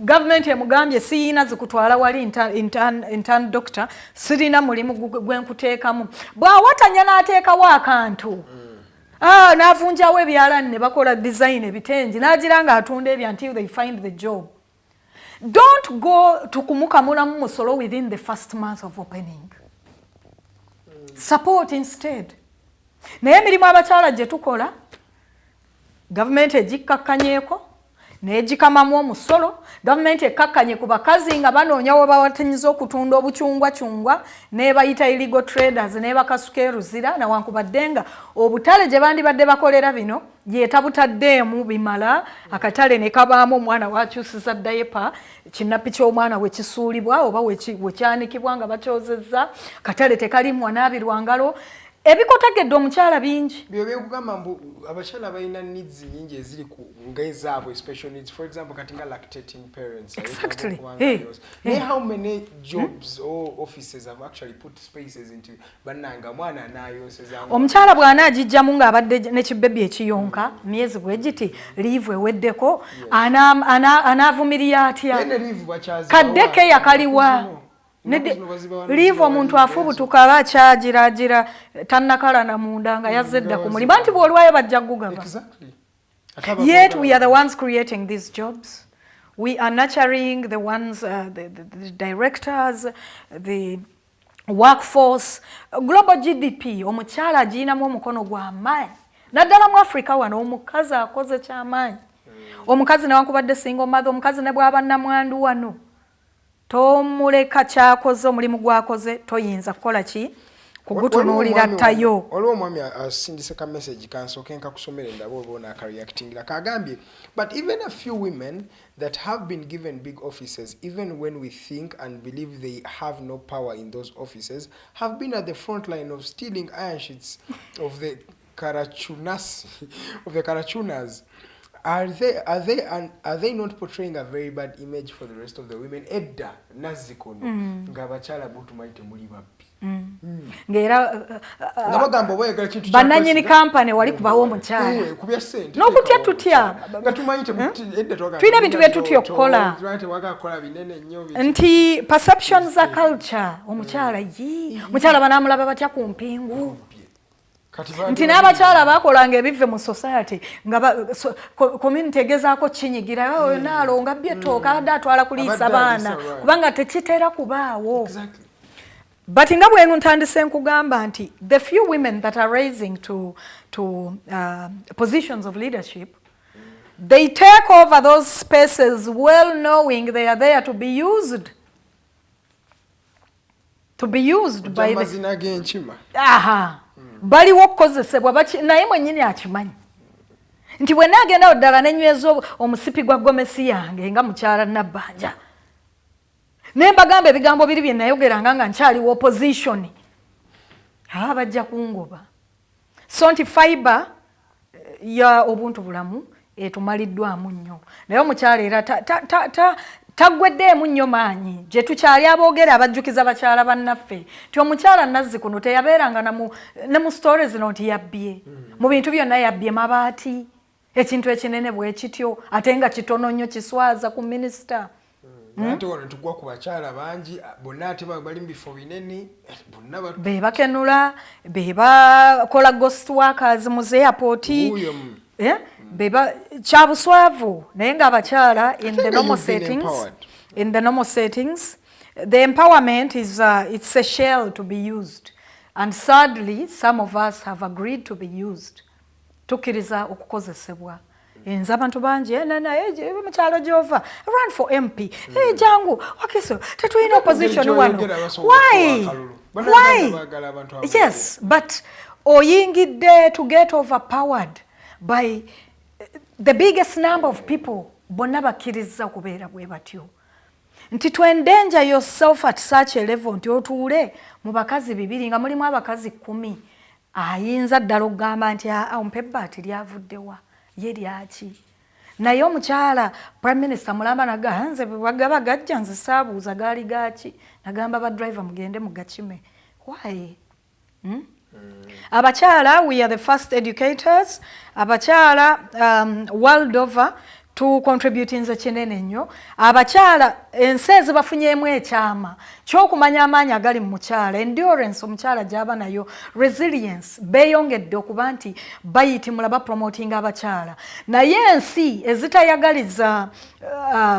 Speaker 5: Government emugambye siyina zikutwala wali intern doctor sirina mulimu gwenkuteekamu bw'awatanya n'ateekawo akantu n'avunjawo ebyalani ne bakola design ebitengi n'agira nga atunda ebyo until they find the job. Don't go tukumukamulamu musolo within the first month of opening. Support instead. Naye emirimu abakyala gye tukola government egikakkanyeeko n'egikamamu omusolo. Government ekakkanye ku bakazi nga banoonya we bawatanyiza okutunda obucungwacungwa n'ebayita illegal traders n'ebakasuka eruzira newankubadde nga obutale gye bandibadde bakolera bino yeetabutaddeemu bimala akatale ne kabaamu omwana wakyusiza dayepa kinappi ky'omwana we kisuulibwa oba we kyanikibwa nga bakyozezza katale tekalimu wanaabirwa ngalo. Ebikotegedde omukyala bingi.
Speaker 4: Byo byekugamba mbu abakyala balina needs nyingi eziri ku ngaezaabwe special needs. For example, kati nga lactating parents.
Speaker 5: Exactly.
Speaker 4: How many jobs or offices have actually put spaces into bannanga mwana n'ayonseza?
Speaker 5: Omukyala bw'anaagijjamu ng'abadde n'ekibbebi ekiyonka myezi bwe giti liivu eweddeko anaavumirira atya? Kaddeke yakaliwa. Liivu omuntu afubutuka aba akyagiragira tannakala na munda nga yazze dda ku mulimu anti bw'olwayo bajja kugugaba. Yet we are the ones creating these jobs. We are nurturing the ones, the directors, the workforce. Global GDP omukyala agiyinamu omukono gw'amaanyi. Naddala mu Africa wano omukazi akoze ky'amaanyi. Omukazi newankubadde single mother, omukazi ne bw'aba nnamwandu wano. Tomuleka kyakoze omulimu gwakoze toyinza kukola ki kugutunuulira ttayo.
Speaker 4: Olwo omwami asindise ka message kansooke nkakusomera endaba oba onakareactingira kagambye but even a few women that have been given big offices even when we think and believe they have no power in those offices have been at the front line of stealing iron sheets of the Karachunas. Are they not portraying a very bad image for the rest of the women? Edda nazikono ngabachala butu maite muli babbi.
Speaker 5: Ngera bannannyini kampani wali kubawo omukyala.
Speaker 4: Kubya sente.
Speaker 5: N'okutya tutya.
Speaker 4: Gatumanyite edda toga.
Speaker 5: Tulina ebintu bye tutya okukola. Nti perceptions za culture omukyala omukyala banaamulaba batya ku mpingu. Nti n'abakyala baakolanga ebive mu society nga community egezaako kinyigira naalonga byetooka adde atwala kuliisa baana kubanga tekiteera kubaawo. But nga bwe ntandise nkugamba nti the few women that are rising to positions of leadership, they take over those spaces well knowing they are there to be used. By the... baliwo okukozesebwa naye mwennyini akimanyi nti bwe naagenda ddala nenyweza omusipi gwa gomesi yange nga mukyala Nabbanja naye mbagamba ebigambo biri bye nayogeranga nga nkyaliwo opposition bajja kungoba. So nti fiber ya obuntu bulamu etumaliddwamu nnyo naye omukyala era taggweddeemu nnyo maanyi gye tukyali aboogera abajjukiza bakyala bannaffe ti omukyala Nazzikuno teyabeeranga ne mu stories zino nti yabbye mu bintu byonna yabbye mabaati ekintu ekinene bwe kityo ate nga kitono nnyo kiswaza ku minisita.
Speaker 4: Ate wano tugwa ku bakyala bangi bonna ate bali mu bifo binene bonna
Speaker 5: be bakenula be bakola ghost workers mu airport beba kyabuswavu naye nga abakyala in the normal settings the empowerment is it's a shell to be used and sadly some of us have agreed to be used. Tukkiriza okukozesebwa enza abantu bangi naye mukyalo gyova run for MP jangu wakiso tetulina opposition wano why yes but oyingidde to get overpowered by the biggest number of people bonna bakkiriza kubeera bwe batyo nti to endanger yourself at such a level nti otuule mu bakazi 2 nga mulimu abakazi 10 ayinza ddala okugamba nti ompe ebbaati lyavuddewa ye lyaki naye omukyala prime minister mulamba naganze bagaba gajja nze saabuuza gaali gaaki nagamba badriver mugende mugakime why abakyala we are the first educators abakyala world over to contributing nze kinene nnyo abakyala ensi ezibafunyemu ekyama kyokumanya amaanyi agali mu mukyala endurance omukyala gy'aba nayo resilience beeyongedde okuba nti bayitimula bapromotinga abakyala naye ensi ezitayagaliza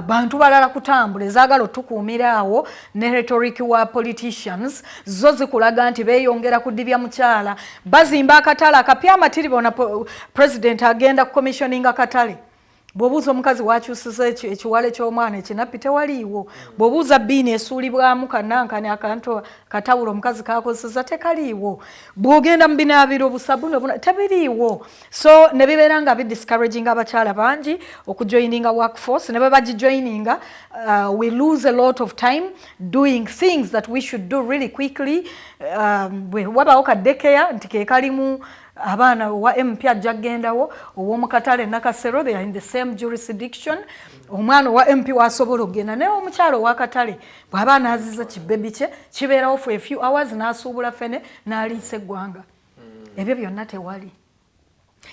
Speaker 5: bantu balala kutambula ezaagala otukuumira awo ne rhetoric wa politicians zo zikulaga nti beeyongera kudibya mukyala bazimba akatale akapya amatiribona president agenda kucommissioninga akatale bw'obuuza omukazi wakyusiza ekiwale ky'omwana ekinapi tewaliiwo bw'obuuza bbiini esuulibwamu kannankani akantu katawulo omukazi kakozeseza tekaliiwo bw'ogenda mu binaabiro obusabuni tebiriiwo so ne bibeera nga bidiscouraging abakyala bangi okujoininga workforce ne bwe bagijoininga we lose a lot of time doing things that we should do really quickly bwe wabawo kaddekeya nti ke kalimu abaana wa MP ajja gendawo ow'omukatale nakasero they are in the same jurisdiction omwana wa MP wasobola ogenda naye omukyalo wakatale bw'aba naaziza kibebi kye kibeerawo for a few hours n'asuubula fene n'aliisa eggwanga ebyo byonna tewali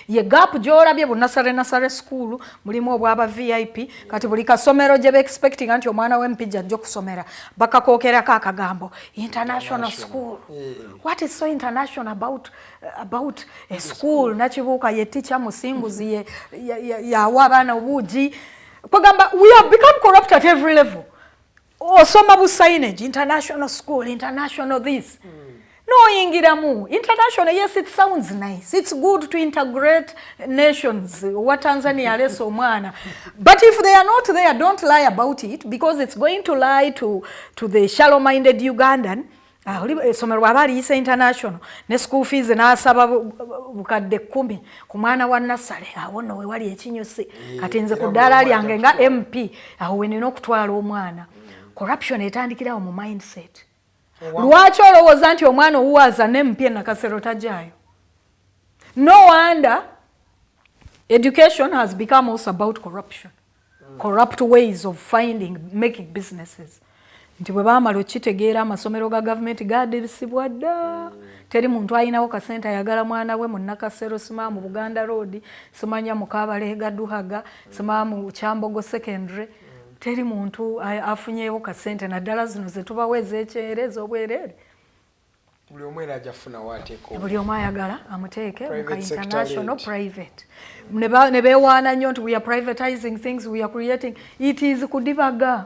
Speaker 5: ye gap gy'olabye bunasare school mulimu obwaba VIP kati buli kasomero gye expecting nti omwana w'MP jajja okusomera bakakookerako akagambo international school what is so international about a school nakibuuka ye teacher musinguzi yawa abaana obuugi kugamba we have become corrupt at every level osoma bu signage international school international this no yingiramu international yes it sounds nice it's good to integrate nations what Tanzania leso omwana but if they are not there don't lie about it because it's going to lie to the shallow minded Ugandan somero abali isa international ne school fees n'asaba bukadde 10 ku mwana wa nasale awo no we wali ekinyose kati nze ku ddala lyange nga MP awo wenina okutwala omwana corruption etandikirawo mu mindset lwaki olowooza nti omwana owuwaza n'empye nakasero tajaayo no wonder education has become also about corruption corrupt ways of making businesses nti bwe baamala okitegeera amasomero ga gavumenti gaadirisibwa dda teri muntu ayinawo kasente ayagala mwana we mu nakasero simaa mu Buganda Road simanya mu Kabalega Duhaga simaa mu Kyambogo Secondary teri muntu afunyeewo kasente naddala zino ze tubaweza ekyerezo obwerere
Speaker 4: buli omwe era ajafuna wateeko
Speaker 5: buli omwe ayagala amuteeke mu international private ne beewaana nnyo nti we are privatizing things we are creating it is kudibaga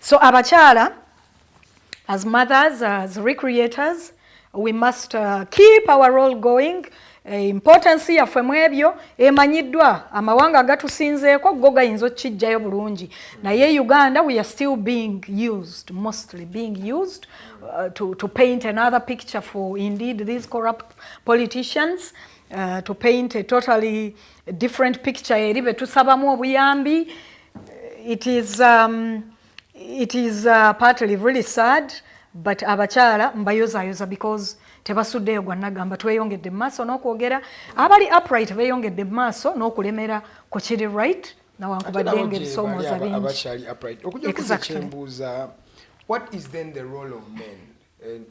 Speaker 5: so abakyala as mothers as recreators we must keep our role going importance yaffe mu ebyo emanyiddwa amawanga agatusinzeeko go gayinza okukijjayo bulungi naye Uganda we are still being used mostly being used to paint another picture for indeed these corrupt politicians to paint a totally different picture eri betusabamu obuyambi it is partly really sad but abakyala mbayozayoza because tebasuddeyo gwa nagamba tweyongedde maaso n'okwogera abali upright beeyongedde maaso n'okulemera ku kiri right nawankubadde ng'ebisomooza bingi
Speaker 4: abakyali upright okujja kukyembuuza what is then the role of men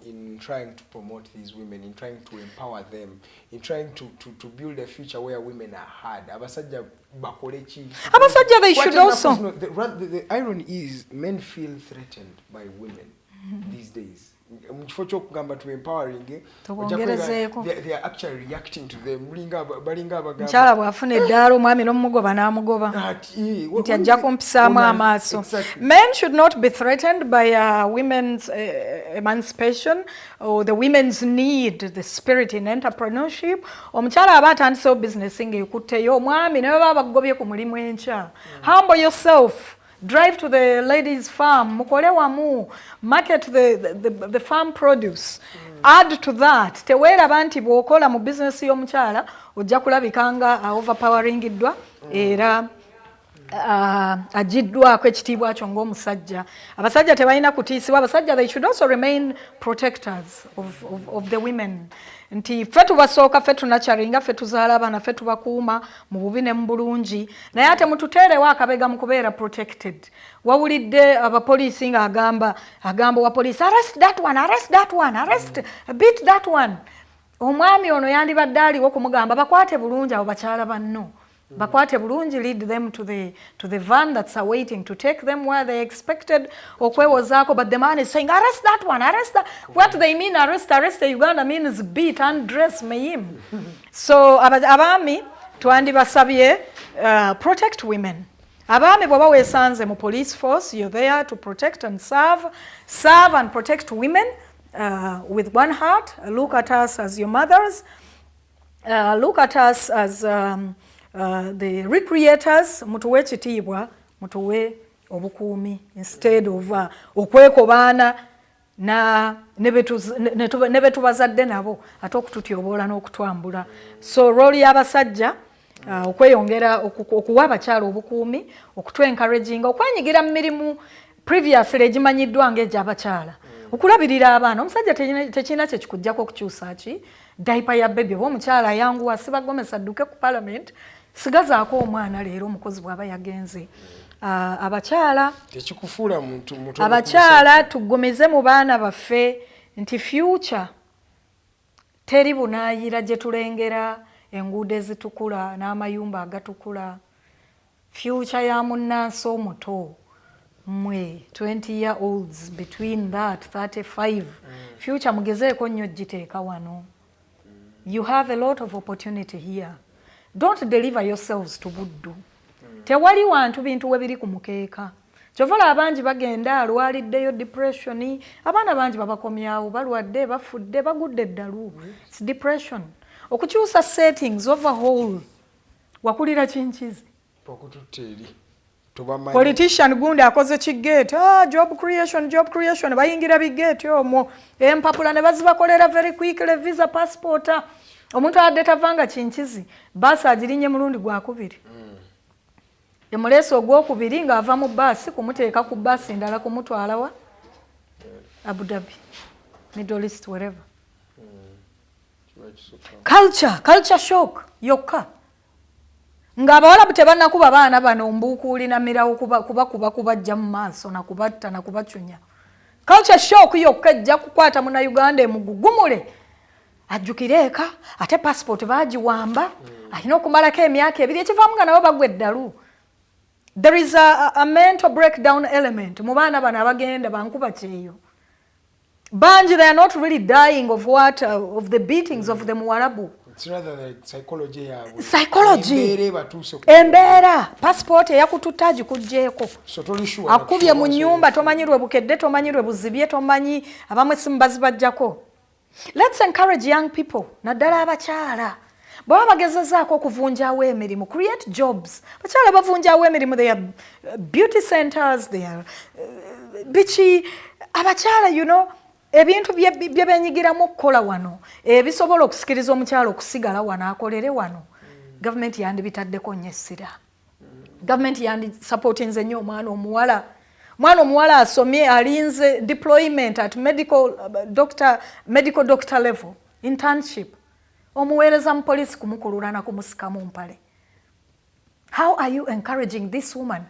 Speaker 4: in trying to promote these women, in trying to empower them, in trying to build a future where women are heard? Abasajja bakolechi.
Speaker 5: Abasajja they should also.
Speaker 4: The irony is men feel threatened by women these days. mu kifo ky'okugamba to empowering
Speaker 5: tubongerezeeko
Speaker 4: they are actually reacting to them balinga abagamba
Speaker 5: mukyala bw'afuna eddaala omwami n'omugoba n'amugoba nti ajja kumpisaamu amaaso. Men should not be threatened by women's emancipation or the women's need, the spirit in entrepreneurship. Omukyala aba atandisewo bizinesi ng'ekutteyo omwami ne baba bagobye ku mulimu enkya. Humble yourself. Drive to the ladies' farm, mukole wamu, market the farm produce. Add to that, teweeraba nti bw'okola mu business y'omukyala ojja kulabika nga overpoweringddwa era agiddwako ekitiibwa kyo ng'omusajja. Abasajja tebalina kutiisibwa. Abasajja they should also remain protectors of the women. Nti ffe tubasooka, ffe tunacaringa, ffe tuzaala abaana, ffe tubakuuma mu bubi ne mu bulungi, naye ate mututeerewo akabega mu kubeera protected. Wawulidde abapoliisi nga agamba wa poliisi, arrest that one, beat that one. Omwami ono yandibadde aliwo kumugamba bakwate bulungi abo bakyala banno. Bakwate bulungi, lead them to the van that's awaiting to take them where they expected okwewozaako, but the man is saying arrest that one, arrest that. What they mean arrest Uganda means beat, undress, him. So abaami twandibasabye protect women. Abaami bw'oba weesanze mu police force, you're there to protect and serve and protect women with one heart. Look at us as your mothers. Look at us as the recreators. Mutuwe ekitiibwa, mutuwe obukuumi instead of okwekobaana ne betubazadde nabo ate okututyoboola n'okutwambula. So role y'abasajja okweyongera okuwa abakyala obukuumi, okutwencouraginga, okwenyigira mu mirimu previously egimanyiddwa ng'egy'abakyala, okulabirira abaana. Omusajja tekirina kye kikuggyako okukyusa ki daipa ya bebe. Oba omukyala ayanguwa sibagomesa adduke ku parliament, sigazaako omwana leero omukozi bw'aba yagenze. Abakyala
Speaker 4: tekikufuula muntu
Speaker 5: abakyala tugomeze mu baana baffe nti future teri bunaayira gye tulengera enguudo ezitukula n'amayumba agatukula. Future ya munnansi omuto mwe 20-year-olds between that 35 future mugezeeko nnyo giteeka wano. You have a lot of opportunity here. Don't deliver yourselves to buddu. Tewali wantu bintu we biri ku mukeeka. Kyovala abangi bagenda alwaliddeyo depression, abaana bangi babakomyawo balwadde, bafudde, bagudde eddalu. It's depression. Okukyusa settings overhaul. Wakulira kinkizi.
Speaker 4: Okututeri.
Speaker 5: Politician gundi akoze kigate. Job creation. Bayingira bigate omwo. Empapula ne bazibakolera very quickly, visa, passport. Omuntu adde tavanga kinkizi. Basi agirinye mulundi gwakubiri. Emuleso ogwokubiri nga ava mu basi kumuteeka ku basi ndala kumutwala wa Abu Dhabi, Middle East, wherever. Culture shock yokka. Ng'abawala tebannakuba baana bano mbuukuuli na mirawo kubajja mu maaso na kubatta na kubacunya. Culture shock yokka ejja kukwata muna Uganda emugugumule. Ajjukire eka ate passport baagiwamba alina okumalako emyaka ebiri ekivaamu nga nabo bagwa eddalu. There is a mental breakdown element mu baana bano abagenda bankuba kyeyo. Banji, they are not really dying of what of the beatings of the Muwarabu.
Speaker 4: It's rather like psychology.
Speaker 5: Embeera passport eyakututta agikuggyeeko. Akubye mu nnyumba tomanyirwe bukedde, tomanyirwe buzibye, tomanyi abamwe simu bazibajjako. Let's encourage young people, naddala abakyala. Bwaba bagezezaako okuvunjaawo emirimu, create jobs. Bakyala bavunjaawo emirimu, they are beauty centers, they are bichi. Abakyala, you know, ebintu bye benyigiramu okukola wano, ebisobola okusikiriza omukyala okusigala wano akolere wano. Gavumenti yandibitaddeko nnyo essira. Gavumenti yandisupportinze nnyo omwana omuwala. Mwana omuwala asomye alinze deployment at medical doctor level, internship. Omuweereza mu police kumukulula na kumusikamu mpale. How are you encouraging this woman?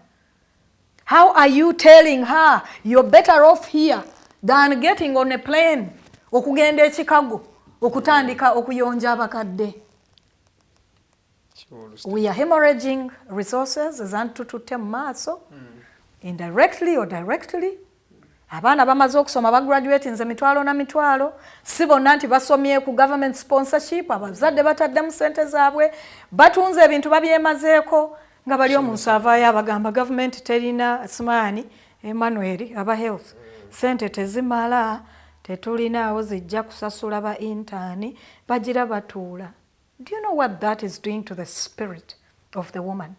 Speaker 5: How are you telling her you're better off here than getting on a plane okugenda e Chicago okutandika okuyonja abakadde? We are hemorrhaging resources as antututte mu maaso, indirectly or directly. abaana bamaze okusoma bagraduate nze mitwalo na mitwalo si bonna nti basomye ku government sponsorship abazadde bataddemu ssente zaabwe batunze ebintu babyemazeeko nga bali omuntu avaayo abagamba government terina simaani Emmanuel aba health ssente tezimala tetulinaawo zijja kusasula ba intern bagira batuula. Do you know what that is doing to the spirit of the woman?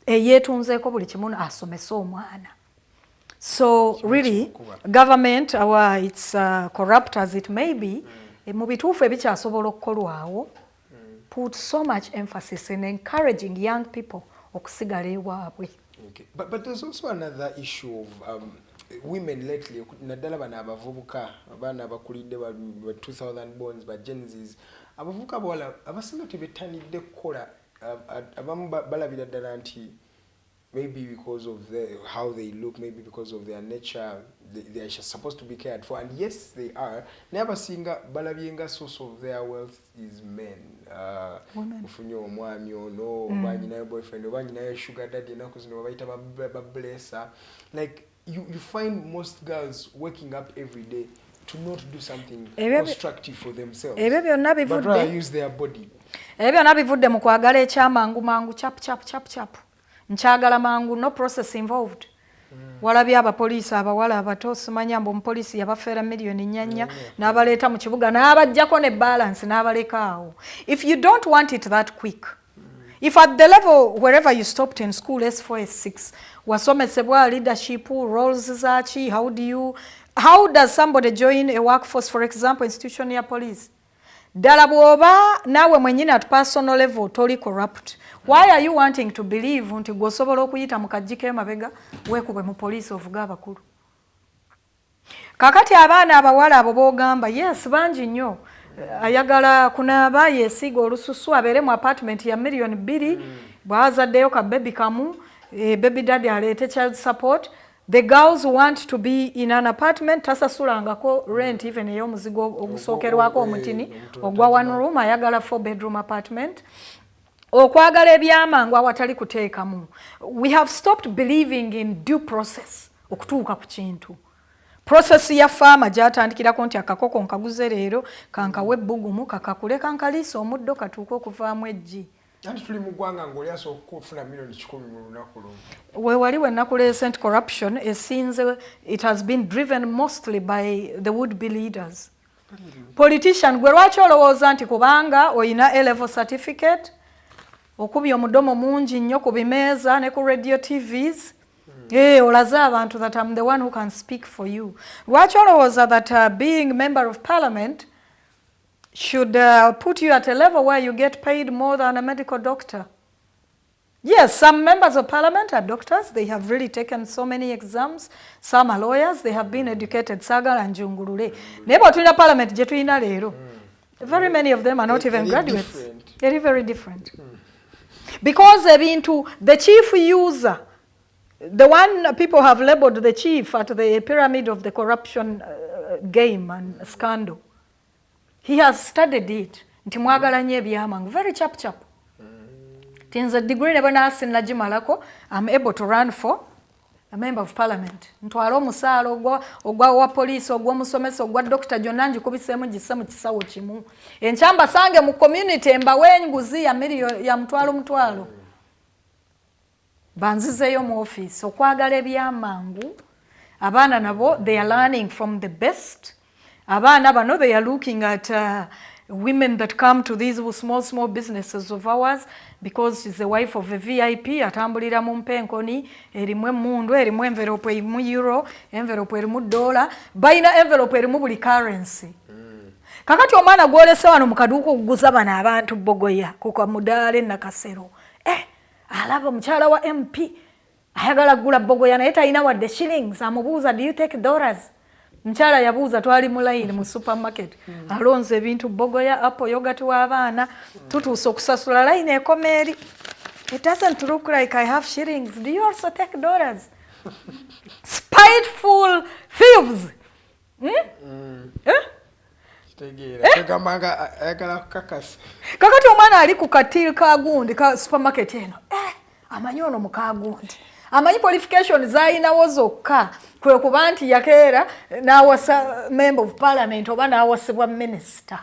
Speaker 5: Eyeetunzeeko buli kimu asomesa omwana. So really, government, it's corrupt as it may be, mu bituufu ebikyasobola okukolwawo, put so much emphasis in encouraging young people okusigala ewaabwe.
Speaker 4: Okay. But there's also another issue of women lately, naddala bano abavubuka, abaana abakulidde ba 2000 bonds, ba Gen Zs, abavubuka bawala abasinga tebettanidde kukola, abamu balabira ddala nti maybe because of how they look, maybe because of their nature, they are supposed to be cared for. And yes, they are. Never singa balabyenga source of their wealth is men. Ufunyo omwami ono, banyina boyfriend, banyina sugar daddy, nakuzino baita bablessa. Like you find most girls waking up every day to not do something constructive for themselves, but rather use their body.
Speaker 5: Ebyo nabivudde mu kwagala ekyamangu mangu chap. Nkyagala mangu, no process involved. Walabye abapoliisi abawala abato simanya mbu omupoliisi yabafeera miliyoni 4 n'abaleeta mu kibuga n'abajjako ne balance n'abaleka awo. If you don't want it that quick, if at the level wherever you stopped in school S4 S6 wasomesebwa leadership roles zachi, how does somebody join a workforce, for example institution ya police? Dala bwoba nawe mwenyine at personal level toli corrupt. Why are you wanting to believe nti gosobola okuyita mu kajjike mabega weekubwe mu police ovuga abakulu? Kakati abaana abawala abo bogamba yes bangi nnyo ayagala kunaaba yeesiga olususu abeere mu apartment ya million 2 bwazaddeyo ka baby kamu baby daddy aleete child support. The girls want to be in an apartment tasasulangako rent even ey'omuzigo ogusookerwako omutini ogwa 1 room ayagala 4 bedroom apartment. Okwagala ebyamangu awatali kuteekamu. We have stopped believing in due process okutuuka ku kintu. Process ya farmer gyatandikirako nti akakoko nkaguze leero kankawe ebbugumu kakakule kankaliisa omuddo katuuka okuvaamu eggi.
Speaker 4: Anti tuli mu ggwanga ng'oliaso okufuna milioni 10 mu lunaku lumu.
Speaker 5: Wewali wennaku recent corruption esinze it has been driven mostly by the would-be leaders. Politician gwe lwaki olowooza nti kubanga oyina A-level certificate okubya omudomo mungi nnyo ku bimeeza ne ku radio TVs olaze abantu that I'm the one who can speak for you. Lwaki olowooza that being member of parliament should put you at a level where you get paid more than a medical doctor? Yes, some members of parliament are doctors. They have really taken so many exams. Some are lawyers. They have been educated. Sagala and Jungurule. Nebo tuina parliament jetuina lero. Very many of them are not even graduates.
Speaker 4: Different.
Speaker 5: Very, very different. Because they've been to the chief user, the one people have labeled the chief at the pyramid of the corruption game and scandal. He has studied it. Nti mwagala nnyo ebyamangu. Very chap. Tinza degree neba nasi nagimalako. I'm able to run for a member of parliament. Ntwala omusaala ogwa wa police ogwa musomesa ogwa Dr. Jonanji kubiseemu gisa mu kisawo kimu. Enkyamba sange mu community bw'enguzi ya mutwalo. Banzizeyo mu office okwagala ebyamangu. Abaana nabo they are learning from the best. Abaana bano they are looking at women that come to these small businesses of ours because she's the wife of a VIP atambulira mu mpenkoni erimu emundu erimu envelope erimu euro envelope erimu dollar bayina envelope erimu buli currency. Kakati omwana gwolese wano mu kaduuka okuguza bano abantu bogoya kuka mudaale nakasero alaba mukyala wa MP ayagala gula bogoya naye talina wadde shillings amubuuza do you take dollars? Mchala yabuuza twali mu line mu supermarket alonze ebintu bogoya apple yogurt w'abaana tutuuse okusasula line ekomeeri. It doesn't look like I have shillings. Do you also take dollars? Spiteful thieves. Kakati omwana ali ku katiri ka gundi ka supermarket eno amanyi ono mu kagundi amanyi qualification zaalinawo zokka kwe kuba nti yakeera n'awasa member of parliament oba n'awasibwa minister.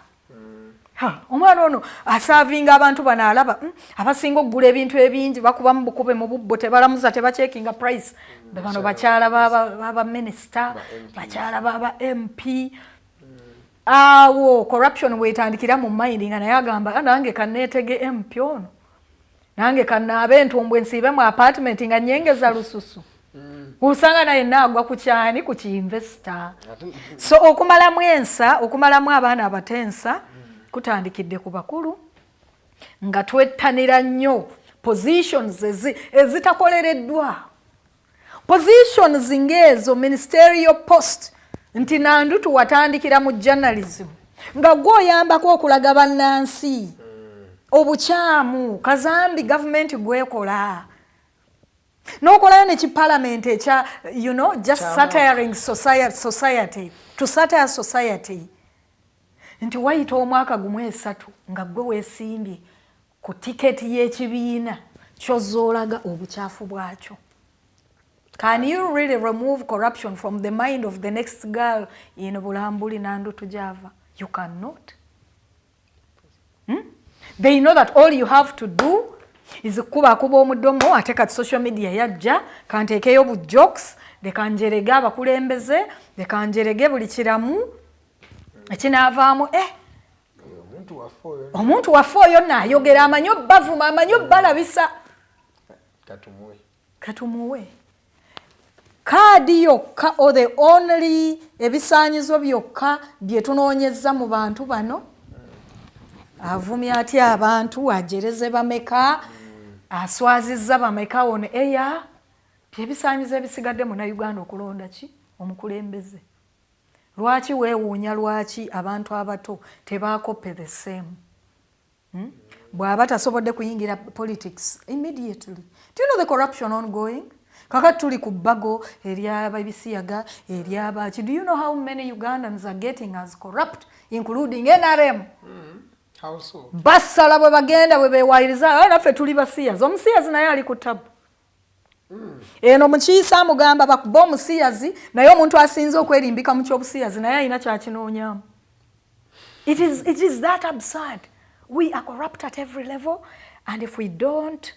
Speaker 5: Omwana ono asaavinga abantu bano alaba abasinga okugula ebintu ebingi bakuba mu bukube mu bubbo tebalamuza tebacekinga price bano bakyala baba minister bakyala baba MP. Awo corruption wetandikira mu mind nga naye agamba nange kanneetege MP ono nange kanaabe entumbwe ensiibe mu apartment nga nyengeza lususu. Usanga naye naagwa ku kyani ku ki-investor. So okumalamu abaana abatensa kutandikidde ku bakulu nga twettanira nnyo positions ezitakolereddwa. Positions ng'ezo ministerial post nti nandu tuwatandikira mu journalism nga gwoyambako okulaga bannansi obukyamu kazambi government gwekola n'okolayo ne kiparlament ekya just satiring society to satire society nti wayita omwaka gumu 3 nga gwe weesimbye ku tiketi y'ekibiina kyozoolaga obukyafu bwakyo. Can you really remove corruption from the mind of the next girl in Bulambuli Nandu Tujava? You cannot. They know that all you have to do is kuba omudomo ate kati social media yajja kanteekeyo bu jokes dekanjerege abakulembeze dekanjerege buli kiramu ekinaavaamu omuntu waffe oyo naayogera amanyo bavuma amanyo balabisa katumuwe kaadi yokka or the only ebisaanyizo byokka bye tunoonyezza mu bantu bano avumya atya abantu ajereze bameka aswazizza bameka ono eya byebisaanyizo ebisigadde mu Uganda okulonda ki omukulembeze. Lwaki weewuunya lwaki abantu abato tebakope the same? Bw'aba tasobodde kuyingira politics immediately. Do you know the corruption ongoing? Kakati tuli ku bbago ery'ababisiyaga ery'abaki. Do you know how many Ugandans are getting as corrupt including NRM?
Speaker 4: How so?
Speaker 5: Basala bwe bagenda bwe beewayiriza naffe tuli basiyazi omusiyazi naye ali ku tabu. Eno mukiisa amugamba bakuba omusiyazi naye omuntu asinze okwerimbika mu ky'obusiyazi naye alina kyakinoonyamu. It is that absurd. We are corrupt at every level, and if we don't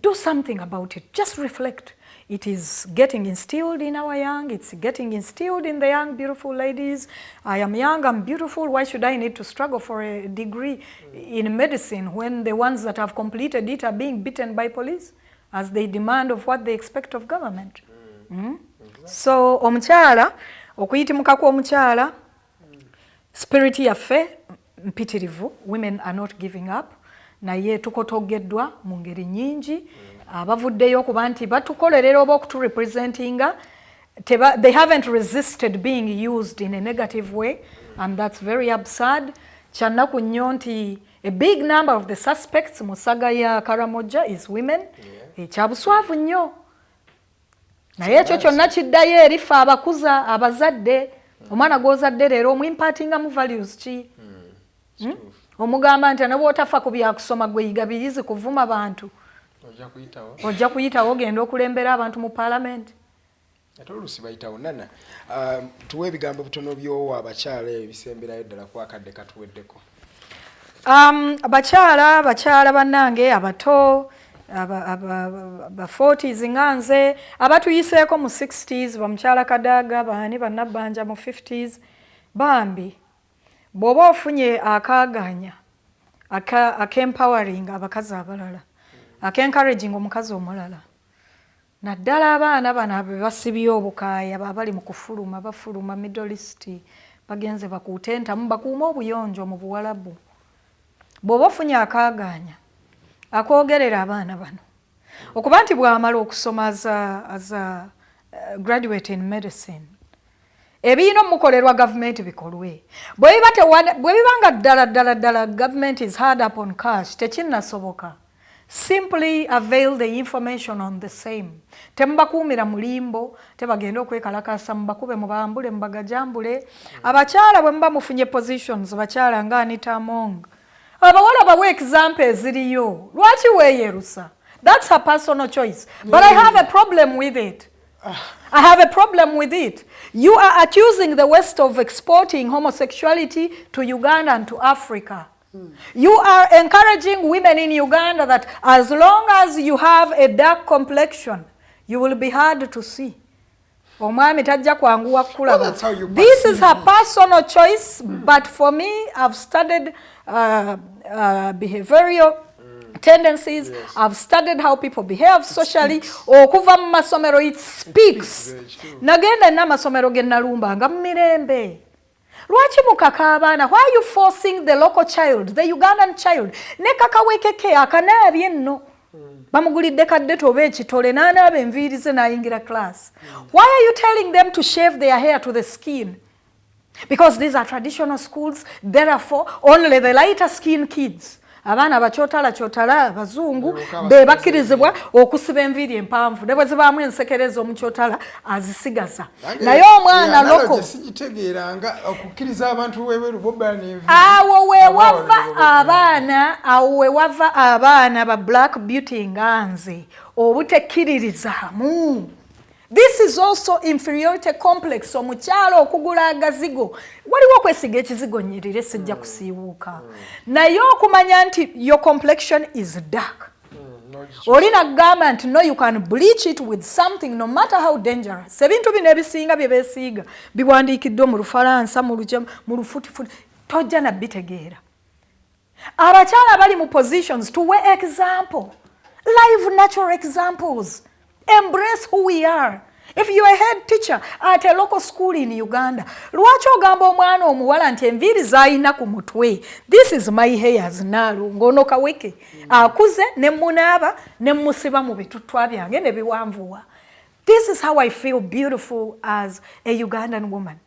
Speaker 5: do something about it, just reflect. It is getting instilled in our young, it's getting instilled in the young beautiful ladies. I am young, I'm beautiful, why should I need to struggle for a degree in medicine when the ones that have completed it are being beaten by police as they demand of what they expect of government? So omukyala okuyitimuka kw'omukyala spirit yaffe mpitirivu, women are not giving up, naye tukotogeddwa mu ngeri nyingi. Abavuddeyo okuba nti batukolerera oba okuturepresentinga they haven't resisted being used in a negative way, and that's very absurd. Kyanaku nnyo nti a big number of the suspects mu saga ya Karamoja is women. Ekyabuswavu nnyo naye ekyo kyonna kiddayo erifa abakuza abazadde. Omwana gw'ozadde leero omuimpatinga mu values ki? Omugamba nti ne bw'otafa ku byakusoma gwe yiga birizi kuvuma bantu ojja kuyitawo ogenda okulembera abantu mu parliament.
Speaker 4: Ate oluusi bayitawo nana. Tuwe ebigambo bitono by'owa abakyala ebisemberayo ddala ku akadde katuweddeko. Abakyala bannange abato aba 40s nganze abatuyiseeko mu 60s bamukyala Kadaga baani bannabbanja mu 50s bambi bw'oba ofunye akaaganya aka-empowering abakazi abalala aka-encouraging omukazi omulala naddala abaana bano be basibye obukaaya babali mu kufuluma bafuluma Middle East bagenze bakuute entamu bakuuma obuyonjo mu Buwalabu bw'oba ofunye akaaganya akwogerera abaana bano okuba nti bw'amala okusoma as a graduate in medicine ebiyina omukolerwa gavumenti bikolwe. Bwe bibanga ddala government is hard up on cash tekinnasoboka. Simply avail the information on the same. Temubakuumira mulimbo tebagenda okwekalakasa mubakube mubambule mubagajambule. Abakyala bwe muba mufunye positions bakyala nga Anita Among abawala bawe example eziriyo lwaki weeyerusa
Speaker 5: That's her personal choice. But I have a problem with it. I have a problem with it. You are accusing the West of exporting homosexuality to Uganda and to Africa. You are encouraging women in Uganda that as long as you have a dark complexion, you will be hard to see. This is her personal choice, but for me, I've studied behavioral tendencies. Yes. I've studied how people behave socially. Okuva mu masomero, it speaks. Nagenda na masomero gennalumba nga mirembe. Lwaki mukaka abaana? Why are you forcing the local child, the Ugandan child? Ne kakawekeke akanaabye nno. Bamugulidde kadde tobe ekitole n'anaaba enviiri ze n'ayingira class. Why are you telling them to shave their hair to the skin? Because these are traditional schools, therefore only the lighter skinned kids. Abaana bakyotala abazungu be bakkirizibwa okusiba enviiri empanvu ne bwe zibaamu ensekereza omukyotala azisigaza. Naye omwana loko
Speaker 4: sigitegeeranga okukkiriza abantu weeweru boba n'enviiri.
Speaker 5: Awo we wava abaana ba Black Beauty nga nze obutekkiririzaamu. This is also inferiority complex. Omukyalo okugula agazigo. Waliwo okwesiga ekizigo nnyirire sijja kusiiwuuka. Naye okumanya nti your complexion is dark. Olina kugamba nti no, you can bleach it with something no matter how dangerous. Ebintu bino ebisinga bye beesiiga biwandiikiddwa mu Lufalansa, mu Lufutifuti, tojja na bitegeera. Abakyala bali mu positions to wear example. Live natural examples. Embrace who we are. If you are a head teacher at a local school in Uganda, lwaki ogamba omwana omuwala nti enviiri z'alina ku mutwe? This is my hairs nalo ngono kaweke. Akuze ne munaaba ne musiba mu bitutwa byange ne biwanvuwa. This is how I feel beautiful as a Ugandan woman.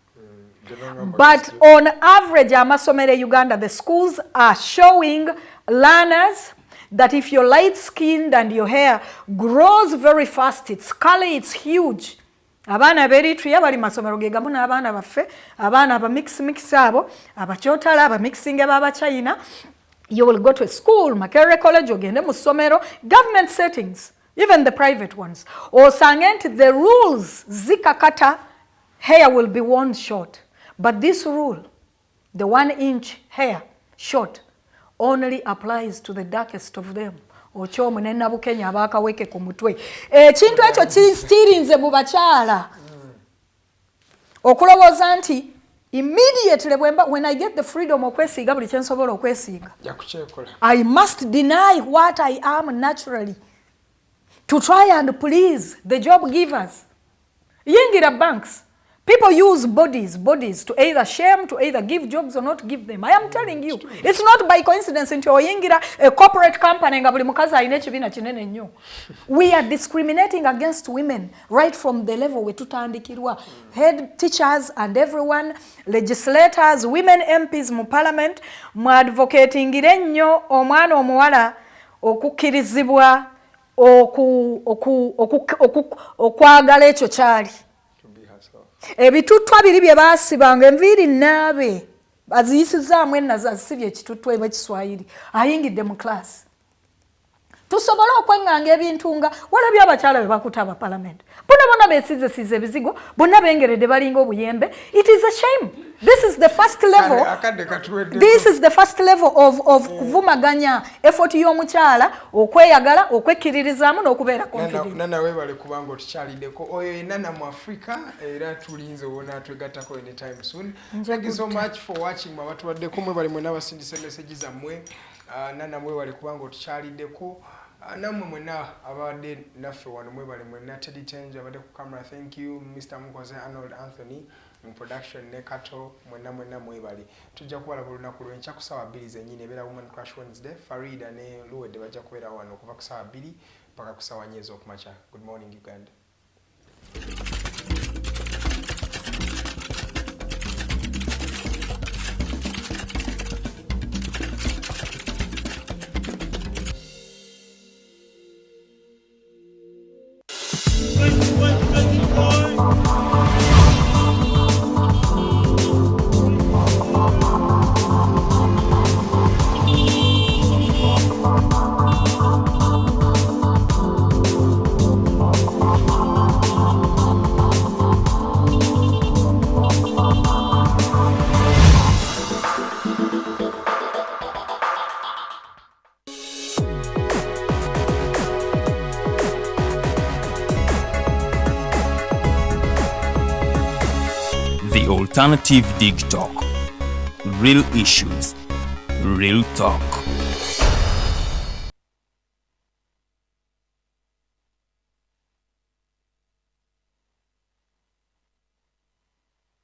Speaker 5: But on average, amasomero e Uganda, the schools are showing learners that if you're light-skinned and your hair grows very fast, it's curly, it's huge. Abaana b'Eritrea bali masomero ge gamu n'abaana baffe, abaana mix abo, abakyotala, abamixing ab'Abachina. You will go to a school, Makerere College, ogende mu ssomero, government settings, even the private ones. Osange nti the rules zikakata hair will be worn short. But this rule, the 1-inch hair short, only applies to the darkest of them. Ochomu nena bukenya abakaweke ku mutwe. Ekintu ekyo kistirinze mu bakyala. Okulowooza nti immediately when I get the freedom okwesiiga buli kye nsobola okwesiiga, I must deny what I am naturally to try and please the job givers. Yingira banks. People use bodies to either shame, to either give jobs or not give them. I am telling you, it's not by coincidence into oyingira a corporate company nga buli mukazi alina ekibiina kinene nnyo. We are discriminating against women right from the level we tutandikirwa. Head teachers and everyone, legislators, women MPs mu parliament, mu advocatingire nnyo omwana omuwala okukkirizibwa okwagala ekyo kyali. Ebitutwa biri bye baasibanga enviiri naabe baziyisizaamu ennaza azisibye ekitutwa ekiswahili ayingidde mu class. Tusobole okwenganga ebintu nga walabye abakyala be bakuta aba parliament. Bonna beesize ebizigo, bonna bengeredde balinga obuyembe. It is a shame. This is the first level. This is the first level of kuvumaganya effort y'omukyala okweyagala, okwekkiririzaamu n'okubeera confident.
Speaker 4: Nana weebale kubanga otukyaliddeko. Oyo ye Nana Mwafrika era tulinze wona twegattako anytime soon. Thank you so much for watching. Abatuwaddeko mwebale mwena abasindise message zammwe. Nana mwebale kubanga otukyaliddeko. Namwe mwena abadde naffe wano mwebale mwena Teddy Tenjo abadde ku camera. Thank you Mr. Mukoze Arnold Anthony in production ne Kato mwena mwebale. Tujja kubalaba olunaku lw'enkya ku ssaawa 2 zennyini ebeera Women Crush Wednesday. Farida ne Luwedde bajja kubeera wano okuva ku ssaawa 2 mpaka ku ssaawa 4 ez'okumakya. Good morning Uganda.
Speaker 6: The Alternative Digitalk. Real issues, real talk.